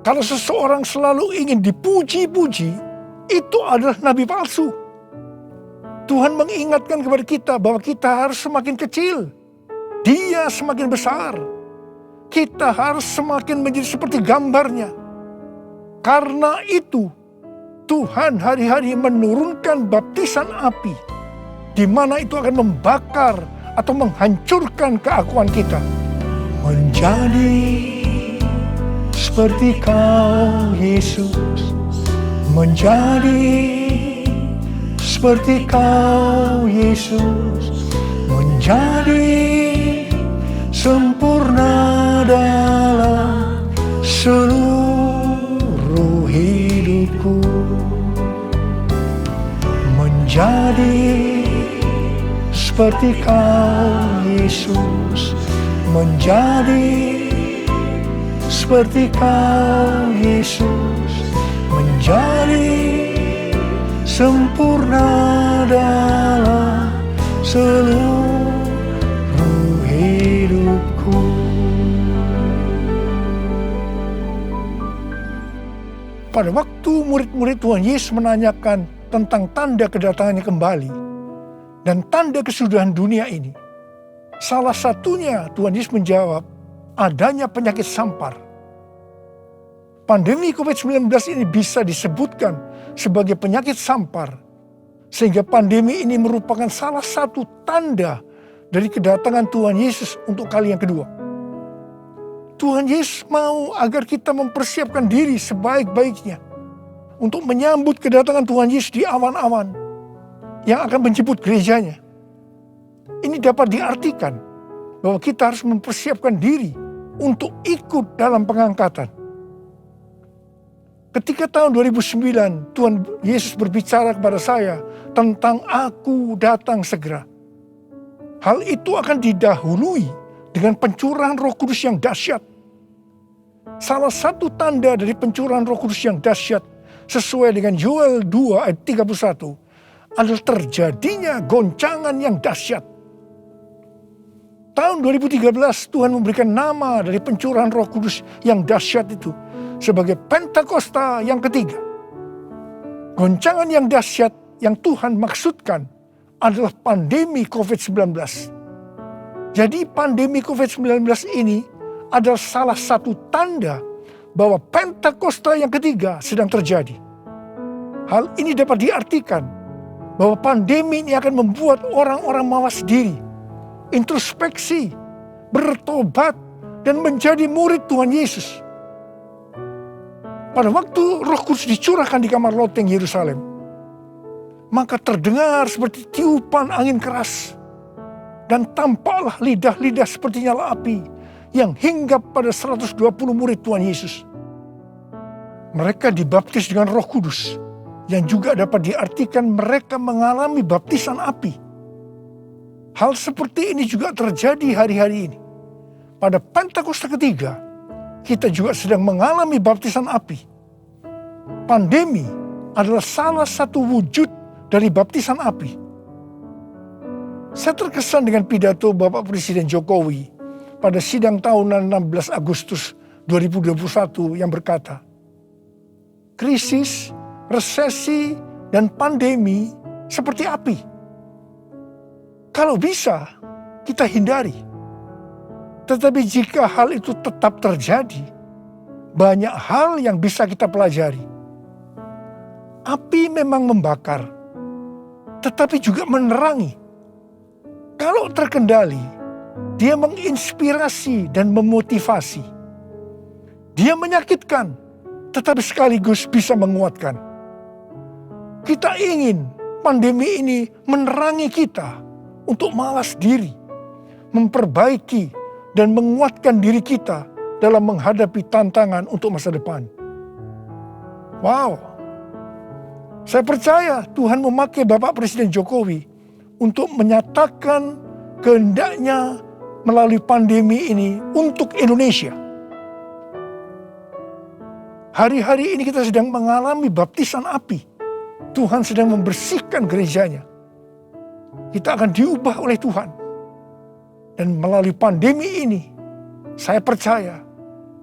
kalau seseorang selalu ingin dipuji-puji, itu adalah nabi palsu. Tuhan mengingatkan kepada kita bahwa kita harus semakin kecil, Dia semakin besar. Kita harus semakin menjadi seperti gambarnya. Karena itu, Tuhan hari-hari menurunkan baptisan api, di mana itu akan membakar atau menghancurkan keakuan kita. Menjadi seperti Kau, Yesus. Menjadi seperti Kau, Yesus. Menjadi sempurna dalam seluruh hidupku. Menjadi seperti Kau, Yesus. Menjadi seperti Kau, Yesus. Menjadi sempurna dalam seluruh hidupku. Pada waktu murid-murid Tuhan Yesus menanyakan tentang tanda kedatangannya kembali dan tanda kesudahan dunia ini, salah satunya Tuhan Yesus menjawab, adanya penyakit sampar. Pandemi COVID-19 ini bisa disebutkan sebagai penyakit sampar, sehingga pandemi ini merupakan salah satu tanda dari kedatangan Tuhan Yesus untuk kali yang kedua. Tuhan Yesus mau agar kita mempersiapkan diri sebaik-baiknya untuk menyambut kedatangan Tuhan Yesus di awan-awan yang akan menjemput gerejanya. Ini dapat diartikan bahwa kita harus mempersiapkan diri untuk ikut dalam pengangkatan. Ketika tahun 2009 Tuhan Yesus berbicara kepada saya tentang aku datang segera. Hal itu akan didahului dengan pencurahan Roh Kudus yang dahsyat. Salah satu tanda dari pencurahan Roh Kudus yang dahsyat sesuai dengan Yoel 2 ayat 31 adalah terjadinya goncangan yang dahsyat. Tahun 2013 Tuhan memberikan nama dari pencurahan Roh Kudus yang dahsyat itu sebagai Pentakosta yang ketiga. Goncangan yang dahsyat yang Tuhan maksudkan adalah pandemi COVID-19. Jadi pandemi COVID-19 ini adalah salah satu tanda bahwa Pentakosta yang ketiga sedang terjadi. Hal ini dapat diartikan bahwa pandemi ini akan membuat orang-orang mawas diri, introspeksi, bertobat, dan menjadi murid Tuhan Yesus. Pada waktu Roh Kudus dicurahkan di kamar loteng Yerusalem, maka terdengar seperti tiupan angin keras, dan tampaklah lidah-lidah seperti nyala api yang hinggap pada 120 murid Tuhan Yesus. Mereka dibaptis dengan Roh Kudus, yang juga dapat diartikan mereka mengalami baptisan api. Hal seperti ini juga terjadi hari-hari ini. Pada Pentakosta ketiga, kita juga sedang mengalami baptisan api. Pandemi adalah salah satu wujud dari baptisan api. Saya terkesan dengan pidato Bapak Presiden Jokowi pada sidang tahunan 16 Agustus 2021 yang berkata, krisis, resesi, dan pandemi seperti api. Kalau bisa, kita hindari. Tetapi jika hal itu tetap terjadi, banyak hal yang bisa kita pelajari. Api memang membakar, tetapi juga menerangi. Kalau terkendali, dia menginspirasi dan memotivasi. Dia menyakitkan, tetapi sekaligus bisa menguatkan. Kita ingin pandemi ini menerangi kita untuk malas diri, memperbaiki dan menguatkan diri kita dalam menghadapi tantangan untuk masa depan. Wow. Saya percaya Tuhan memakai Bapak Presiden Jokowi untuk menyatakan kehendaknya melalui pandemi ini untuk Indonesia. Hari-hari ini kita sedang mengalami baptisan api. Tuhan sedang membersihkan gerejanya. Kita akan diubah oleh Tuhan. Dan melalui pandemi ini, saya percaya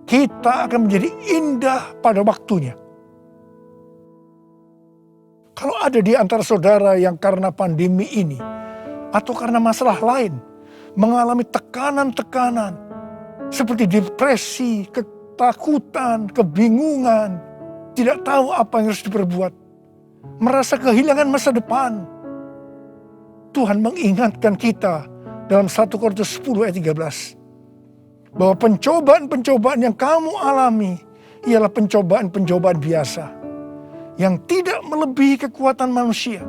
kita akan menjadi indah pada waktunya. Kalau ada di antara saudara yang karena pandemi ini atau karena masalah lain mengalami tekanan-tekanan seperti depresi, ketakutan, kebingungan, tidak tahu apa yang harus diperbuat, merasa kehilangan masa depan, Tuhan mengingatkan kita dalam 1 Korintus 10 ayat 13 bahwa pencobaan-pencobaan yang kamu alami ialah pencobaan-pencobaan biasa yang tidak melebihi kekuatan manusia.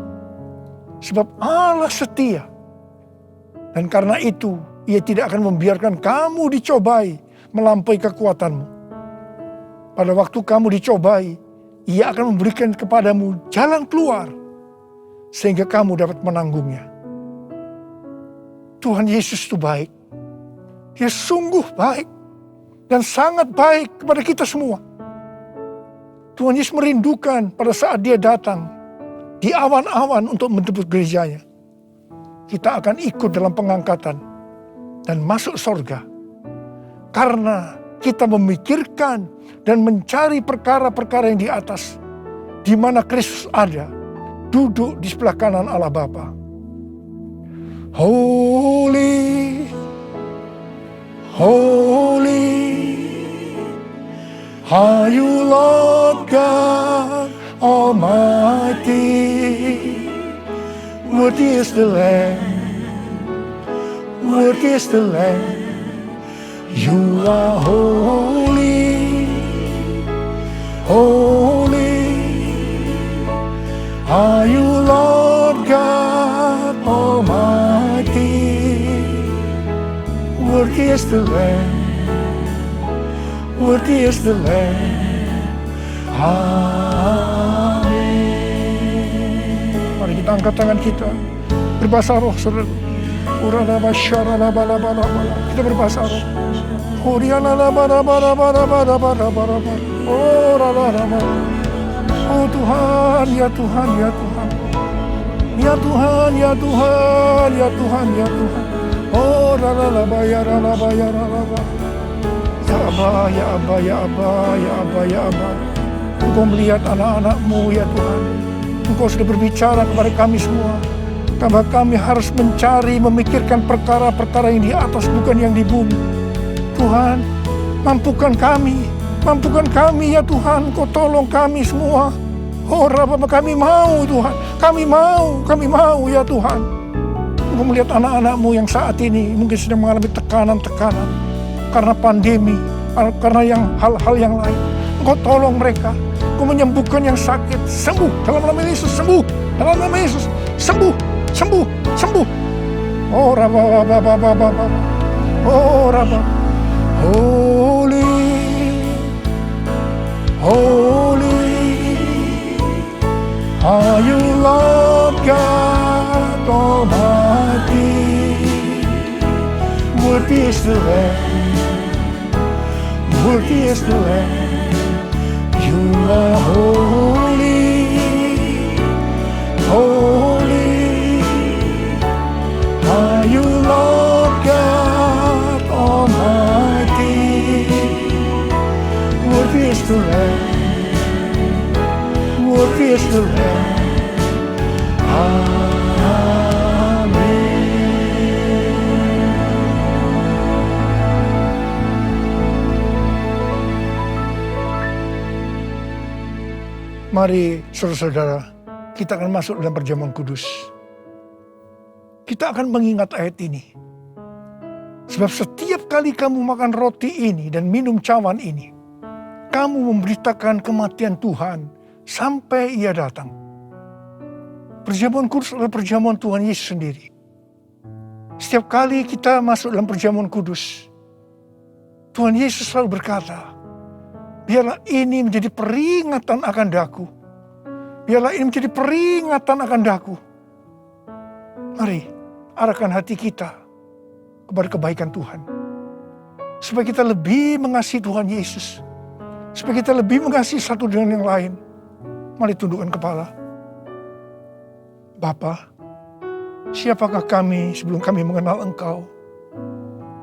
Sebab Allah setia. Dan karena itu, Ia tidak akan membiarkan kamu dicobai melampaui kekuatanmu. Pada waktu kamu dicobai, Ia akan memberikan kepadamu jalan keluar, sehingga kamu dapat menanggungnya. Tuhan Yesus itu baik. Dia sungguh baik dan sangat baik kepada kita semua. Tuhan Yesus merindukan pada saat dia datang di awan-awan untuk menjemput gerejanya. Kita akan ikut dalam pengangkatan dan masuk surga. Karena kita memikirkan dan mencari perkara-perkara yang di atas, di mana Kristus ada, duduk di sebelah kanan Allah Bapa. Holy, holy, are you Lord God Almighty? Worthy is the Lamb, worthy is the Lamb. You are holy, holy, are you Lord God Almighty? Worthy is the Lamb, worthy is the Lamb. Amin. Mari kita angkat tangan kita, berbahasa roh, saudara. Kita berbahasa roh. Oh Tuhan, ya Tuhan, ya Tuhan. Ya Tuhan, ya Tuhan, ya Tuhan, ya Tuhan. Oh ralaba ya ralaba ya ralaba. Ya Abba, ya Abba, ya Abba, ya Abba, ya Abba. Engkau melihat anak-anak-Mu ya Tuhan. Engkau sudah berbicara kepada kami semua. Karena kami harus mencari, memikirkan perkara-perkara yang di atas, bukan yang di bumi. Tuhan, mampukan kami ya Tuhan. Kau tolong kami semua. Oh Rabbah, kami mau Tuhan, kami mau ya Tuhan. Engkau melihat anak-anak-Mu yang saat ini mungkin sedang mengalami tekanan-tekanan karena pandemi, karena hal-hal yang lain. Engkau tolong mereka, Engkau menyembuhkan yang sakit, sembuh dalam nama Yesus, sembuh dalam nama Yesus, sembuh. Oh Rabbah, oh Rabbah, holy, are you Lord God Almighty? Worthy is the Lamb, worthy is the Lamb. You are holy, are you Lord God Almighty? Worthy is the Lamb, worthy is the Lamb. Mari saudara-saudara, kita akan masuk dalam perjamuan kudus. Kita akan mengingat ayat ini. Sebab setiap kali kamu makan roti ini dan minum cawan ini, kamu memberitakan kematian Tuhan sampai Ia datang. Perjamuan kudus adalah perjamuan Tuhan Yesus sendiri. Setiap kali kita masuk dalam perjamuan kudus, Tuhan Yesus selalu berkata, biarlah ini menjadi peringatan akan daku. Biarlah ini menjadi peringatan akan daku. Mari, arahkan hati kita kepada kebaikan Tuhan. Supaya kita lebih mengasihi Tuhan Yesus. Supaya kita lebih mengasihi satu dengan yang lain. Mari tundukkan kepala. Bapa, siapakah kami sebelum kami mengenal Engkau?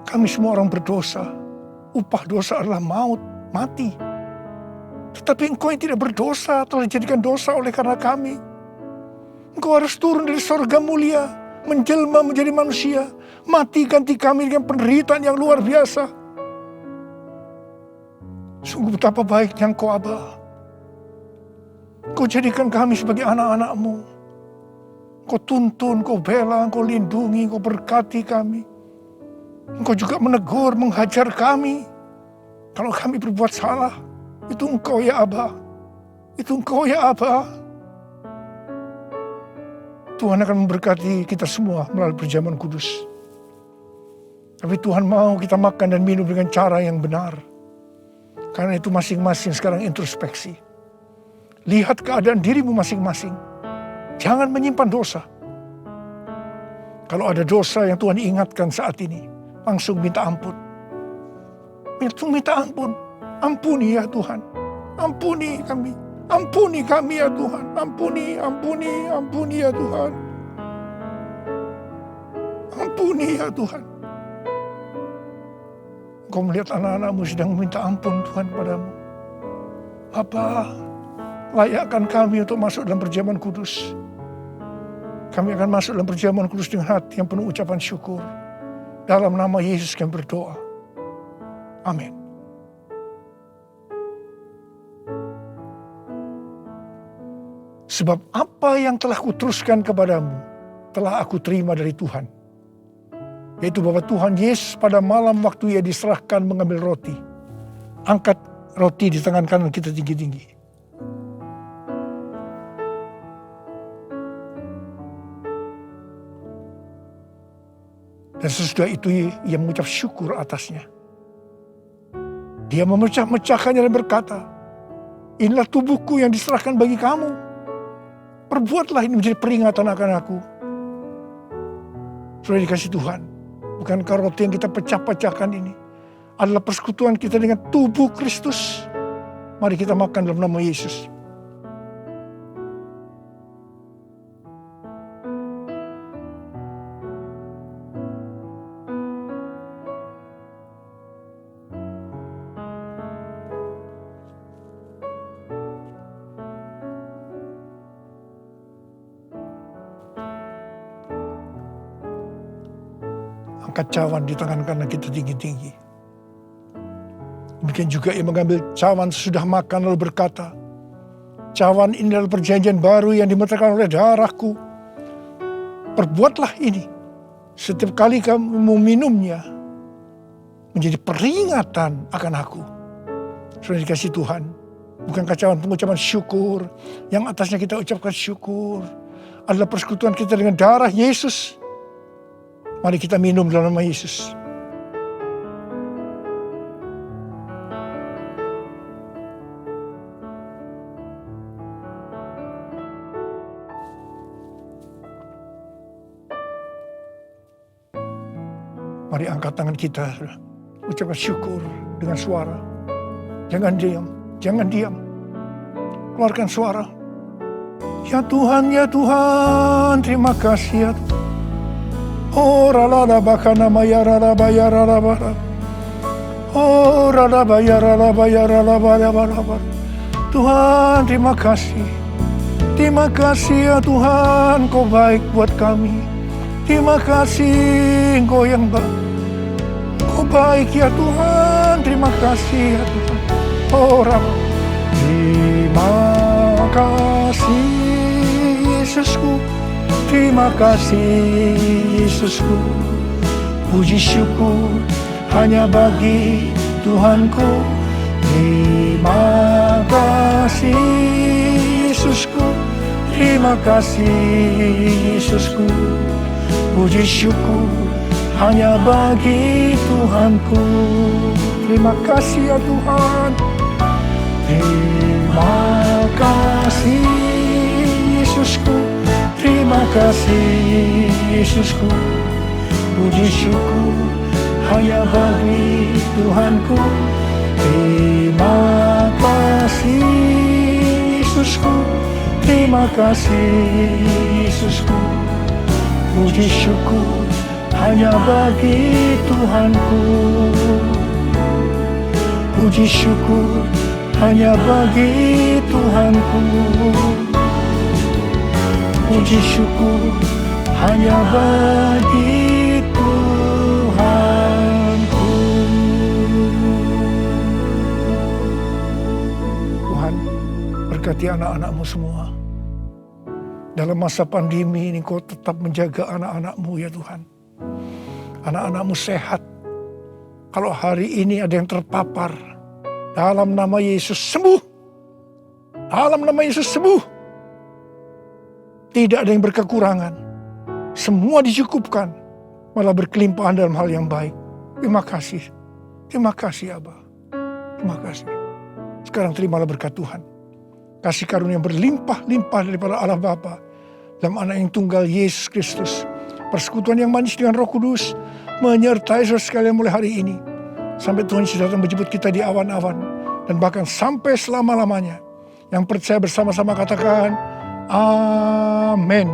Kami semua orang berdosa. Upah dosa adalah maut, mati. Tetapi Engkau yang tidak berdosa telah dijadikan dosa oleh karena kami. Engkau harus turun dari sorga mulia, menjelma menjadi manusia, mati ganti kami dengan penderitaan yang luar biasa. Sungguh betapa baiknya Engkau, Aba. Engkau jadikan kami sebagai anak-anak-Mu. Engkau tuntun, Engkau bela, Engkau lindungi, Engkau berkati kami. Engkau juga menegur, menghajar kami. Kalau kami berbuat salah, itu Engkau ya Aba. Itu Engkau ya Aba. Tuhan akan memberkati kita semua melalui perjamuan kudus. Tapi Tuhan mau kita makan dan minum dengan cara yang benar. Karena itu masing-masing sekarang introspeksi. Lihat keadaan dirimu masing-masing. Jangan menyimpan dosa. Kalau ada dosa yang Tuhan ingatkan saat ini, langsung minta ampun. Langsung minta ampun. Ampuni ya Tuhan. Ampuni kami. Ampuni kami ya Tuhan. Ampuni ya Tuhan. Ampuni ya Tuhan. Engkau melihat anak-anak-Mu sedang meminta ampun Tuhan padamu. Bapa, layakkan kami untuk masuk dalam perjamuan kudus. Kami akan masuk dalam perjamuan kudus dengan hati yang penuh ucapan syukur. Dalam nama Yesus kami berdoa. Amin. Sebab apa yang telah kuteruskan kepadamu, telah aku terima dari Tuhan. Yaitu bahwa Tuhan Yesus pada malam waktu Ia diserahkan mengambil roti. Angkat roti di tangan kanan kita tinggi-tinggi. Dan sesudah itu Ia mengucap syukur atasnya. Dia memecah-mecahkannya dan berkata, Inilah tubuhku yang diserahkan bagi kamu. Perbuatlah ini menjadi peringatan akan aku. Sudah dikasih Tuhan. Bukankah roti yang kita pecah-pecahkan ini adalah persekutuan kita dengan tubuh Kristus? Mari kita makan dalam nama Yesus. Angkat cawan di tangan kanan kita tinggi-tinggi. Demikian juga ia mengambil cawan sesudah makan lalu berkata, cawan ini adalah perjanjian baru yang dimeterkan oleh darahku. Perbuatlah ini setiap kali kamu meminumnya menjadi peringatan akan aku. Sudah dikasih Tuhan. Bukankah cawan pengucapan syukur yang atasnya kita ucapkan syukur adalah persekutuan kita dengan darah Yesus. Mari kita minum dalam nama Yesus. Mari angkat tangan kita, ucapkan syukur dengan suara. Jangan diam, jangan diam. Keluarkan suara. Ya Tuhan, terima kasih ya Tuhan. Oh rala bakana maya rala baya rala bara. Oh rala baya rala baya rala bara bara. Tuhan terima kasih. Terima kasih ya Tuhan, Kau baik buat kami. Terima kasih Engkau yang baik. Kau baik ya Tuhan, terima kasih ya Tuhan. Oh rala. Terima kasih Yesusku. Terima kasih Yesusku, puji syukur hanya bagi Tuhanku. Terima kasih Yesusku, terima kasih Yesusku, puji syukur hanya bagi Tuhanku. Terima kasih ya Tuhan. Terima kasih Yesusku, terima kasih Yesusku, puji syukur hanya bagi Tuhanku. Terima kasih Yesusku, terima kasih Yesusku, puji syukur hanya bagi Tuhanku. Puji syukur hanya bagi Tuhanku. Puji syukur hanya bagi Tuhanku. Tuhan, berkati anak-anak-Mu semua. Dalam masa pandemi ini Kau tetap menjaga anak-anak-Mu ya Tuhan. Anak-anak-Mu sehat. Kalau hari ini ada yang terpapar, dalam nama Yesus sembuh. Dalam nama Yesus sembuh. Tidak ada yang berkekurangan. Semua dicukupkan. Malah berkelimpahan dalam hal yang baik. Terima kasih. Terima kasih Abah. Terima kasih. Sekarang terimalah berkat Tuhan. Kasih karunia yang berlimpah-limpah daripada Allah Bapa dalam anak yang tunggal Yesus Kristus. Persekutuan yang manis dengan Roh Kudus menyertai saudara sekalian mulai hari ini. Sampai Tuhan Yesus datang menjemput kita di awan-awan. Dan bahkan sampai selama-lamanya. Yang percaya bersama-sama katakan, Amin.